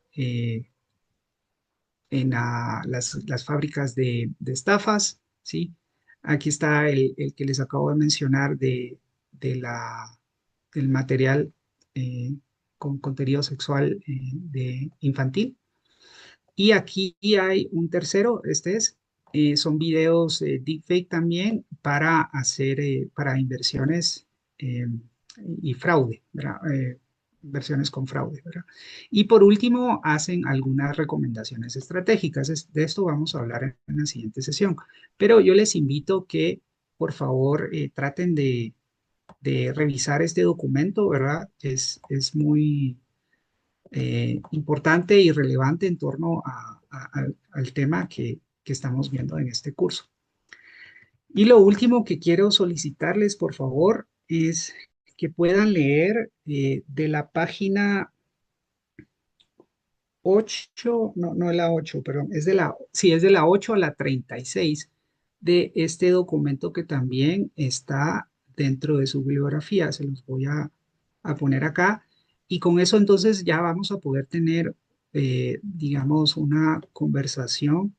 En las fábricas de estafas, ¿sí? Aquí está el que les acabo de mencionar de del material eh, con contenido sexual de infantil. Y aquí hay un tercero, son videos deepfake también para hacer, para inversiones eh, y fraude, ¿verdad? Inversiones con fraude, ¿verdad? Y por último, hacen algunas recomendaciones estratégicas. De esto vamos a hablar en la siguiente sesión. Pero yo les invito que, por favor, traten de revisar este documento, ¿verdad? Es muy importante y relevante en torno al tema que estamos viendo en este curso. Y lo último que quiero solicitarles, por favor, es que puedan leer de la página 8, no, no es la 8, perdón, sí, es de la 8 a la 36 de este documento que también está dentro de su bibliografía. Se los voy a poner acá. Y con eso entonces ya vamos a poder tener, digamos, una conversación,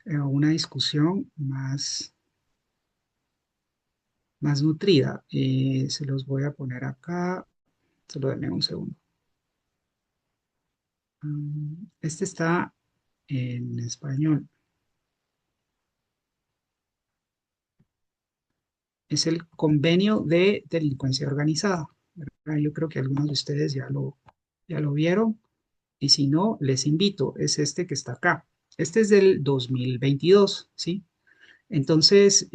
una discusión más nutrida. Se los voy a poner acá. Solo denme un segundo. Este está en español. Es el convenio de delincuencia organizada, ¿verdad? Yo creo que algunos de ustedes ya lo vieron y si no, les invito, es este que está acá. Este es del 2022, ¿sí? Entonces,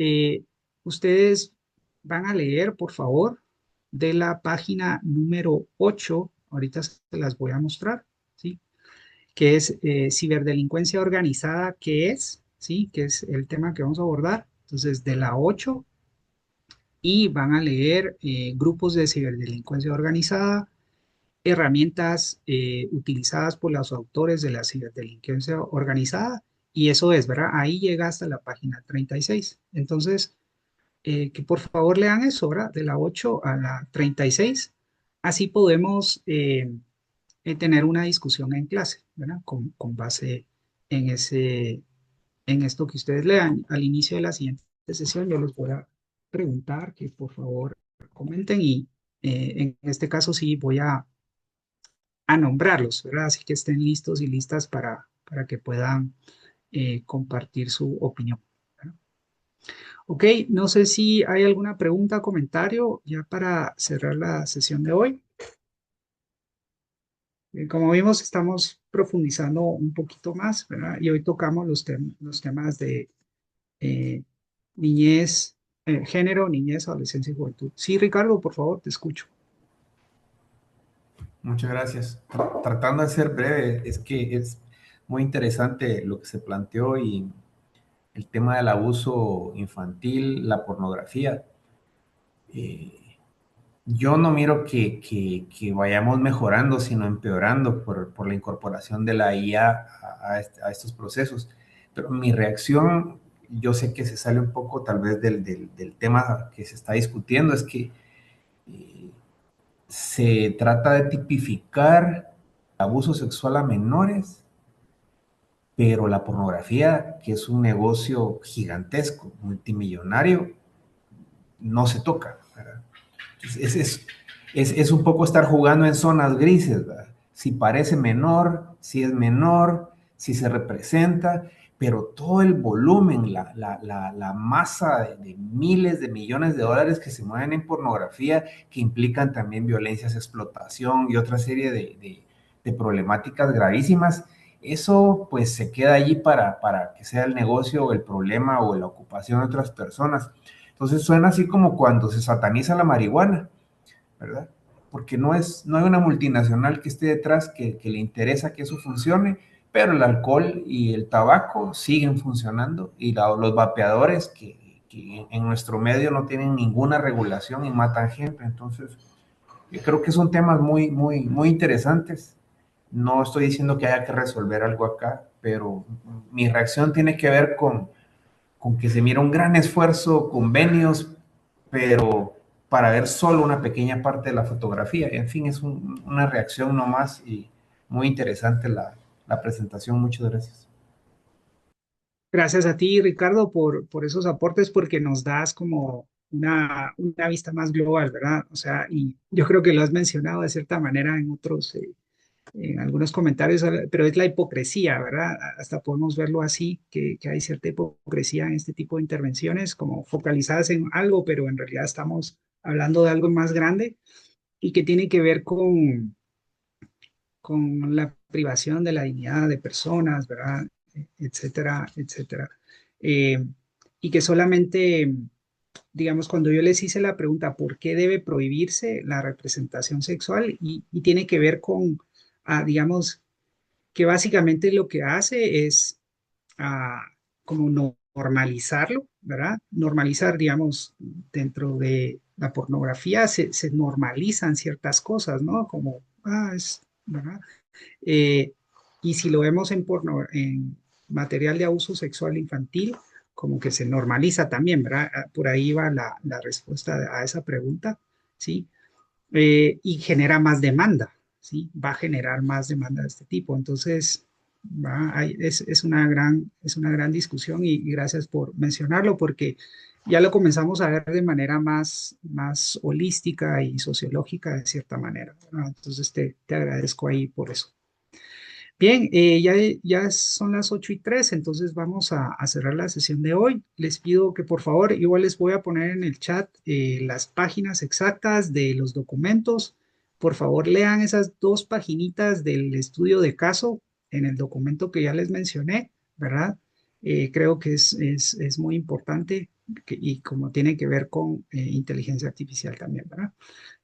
ustedes van a leer, por favor, de la página número 8, ahorita se las voy a mostrar, ¿sí? Que es ciberdelincuencia organizada, ¿qué es? ¿Sí? Que es el tema que vamos a abordar. Entonces, de la 8 y van a leer grupos de ciberdelincuencia organizada, herramientas utilizadas por los autores de la ciberdelincuencia organizada, y eso es, ¿verdad? Ahí llega hasta la página 36. Entonces, que por favor lean eso, ¿verdad? De la 8 a la 36. Así podemos tener una discusión en clase, ¿verdad? Con base en esto que ustedes lean. Al inicio de la siguiente sesión yo les voy a preguntar que por favor comenten y en este caso sí voy a nombrarlos, ¿verdad? Así que estén listos y listas para que puedan compartir su opinión, ¿verdad? Ok, no sé si hay alguna pregunta o comentario ya para cerrar la sesión de hoy. Como vimos, estamos profundizando un poquito más, ¿verdad? Y hoy tocamos los temas de eh, niñez, género, niñez, adolescencia y juventud. Sí, Ricardo, por favor, te escucho. Muchas gracias. Tratando de ser breve, es que es muy interesante lo que se planteó y el tema del abuso infantil, la pornografía. Eh, yo no miro que vayamos mejorando, sino empeorando por la incorporación de la IA a estos procesos. Pero mi reacción, yo sé que se sale un poco tal vez del tema que se está discutiendo, es que eh, se trata de tipificar abuso sexual a menores, pero la pornografía, que es un negocio gigantesco, multimillonario, no se toca, ¿verdad? Es un poco estar jugando en zonas grises, ¿verdad? Si parece menor, si es menor, si se representa, pero todo el volumen, la masa de miles de millones de dólares que se mueven en pornografía, que implican también violencias, explotación y otra serie de problemáticas gravísimas, eso pues se queda allí para que sea el negocio o el problema o la ocupación de otras personas. Entonces suena así como cuando se sataniza la marihuana, ¿verdad? Porque no hay una multinacional que esté detrás que le interesa que eso funcione, pero el alcohol y el tabaco siguen funcionando y los vapeadores que en nuestro medio no tienen ninguna regulación y matan gente. Entonces, yo creo que son temas muy interesantes. No estoy diciendo que haya que resolver algo acá, pero mi reacción tiene que ver con que se mira un gran esfuerzo, convenios, pero para ver solo una pequeña parte de la fotografía. En fin, es una reacción nomás y muy interesante la presentación. Muchas gracias. Gracias a ti, Ricardo, por esos aportes, porque nos das como una vista más global, ¿verdad? O sea, y yo creo que lo has mencionado de cierta manera en otros, en algunos comentarios, pero es la hipocresía, ¿verdad? Hasta podemos verlo así, que hay cierta hipocresía en este tipo de intervenciones, como focalizadas en algo, pero en realidad estamos hablando de algo más grande y que tiene que ver con la privación de la dignidad de personas, ¿verdad? Etcétera, etcétera. Eh, y que solamente, digamos, cuando yo les hice la pregunta, ¿por qué debe prohibirse la representación sexual? Y tiene que ver con, digamos, que básicamente lo que hace es ah, como normalizarlo, ¿verdad? Normalizar, digamos, dentro de la pornografía se normalizan ciertas cosas, ¿no? Como, ¿verdad? Eh, y si lo vemos en material de abuso sexual infantil, como que se normaliza también, ¿verdad? Por ahí va la respuesta a esa pregunta, ¿sí? Y genera más demanda, ¿sí? Va a generar más demanda de este tipo. Entonces, es una gran discusión y gracias por mencionarlo porque ya lo comenzamos a ver de manera más holística y sociológica de cierta manera, ¿verdad? Entonces, te agradezco ahí por eso. Bien, ya son las 8:03, entonces vamos a cerrar la sesión de hoy. Les pido que por favor, igual les voy a poner en el chat las páginas exactas de los documentos. Por favor, lean esas dos paginitas del estudio de caso en el documento que ya les mencioné, ¿verdad? Creo que es muy importante y como tiene que ver con inteligencia artificial también, ¿verdad?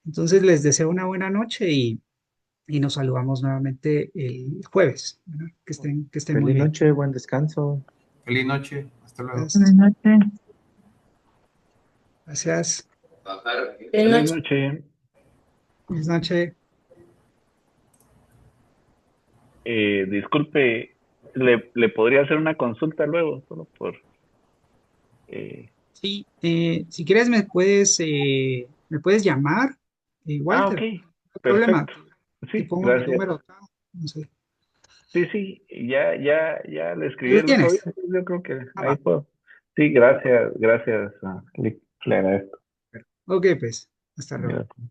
Entonces les deseo una buena noche y nos saludamos nuevamente el jueves, ¿verdad? Que estén muy Feliz bien. noche, buen descanso. Feliz noche. Hasta luego. Gracias. Buenas noches. Gracias. Buenas Feliz noches. noche. Buenas noches. Disculpe, ¿le podría hacer una consulta luego? Solo por... Sí, si quieres me puedes llamar, Ok, Walter, no hay problema. perfecto. Te Sí, pongo mi gracias. número acá, no sé. Sí, ya le escribí ¿Lo el otro día. tienes? Yo creo que ahí Va. puedo. Sí, gracias. Le agradezco. Ok, pues, hasta luego. Gracias.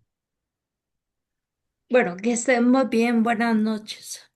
Bueno, que estén muy bien. Buenas noches.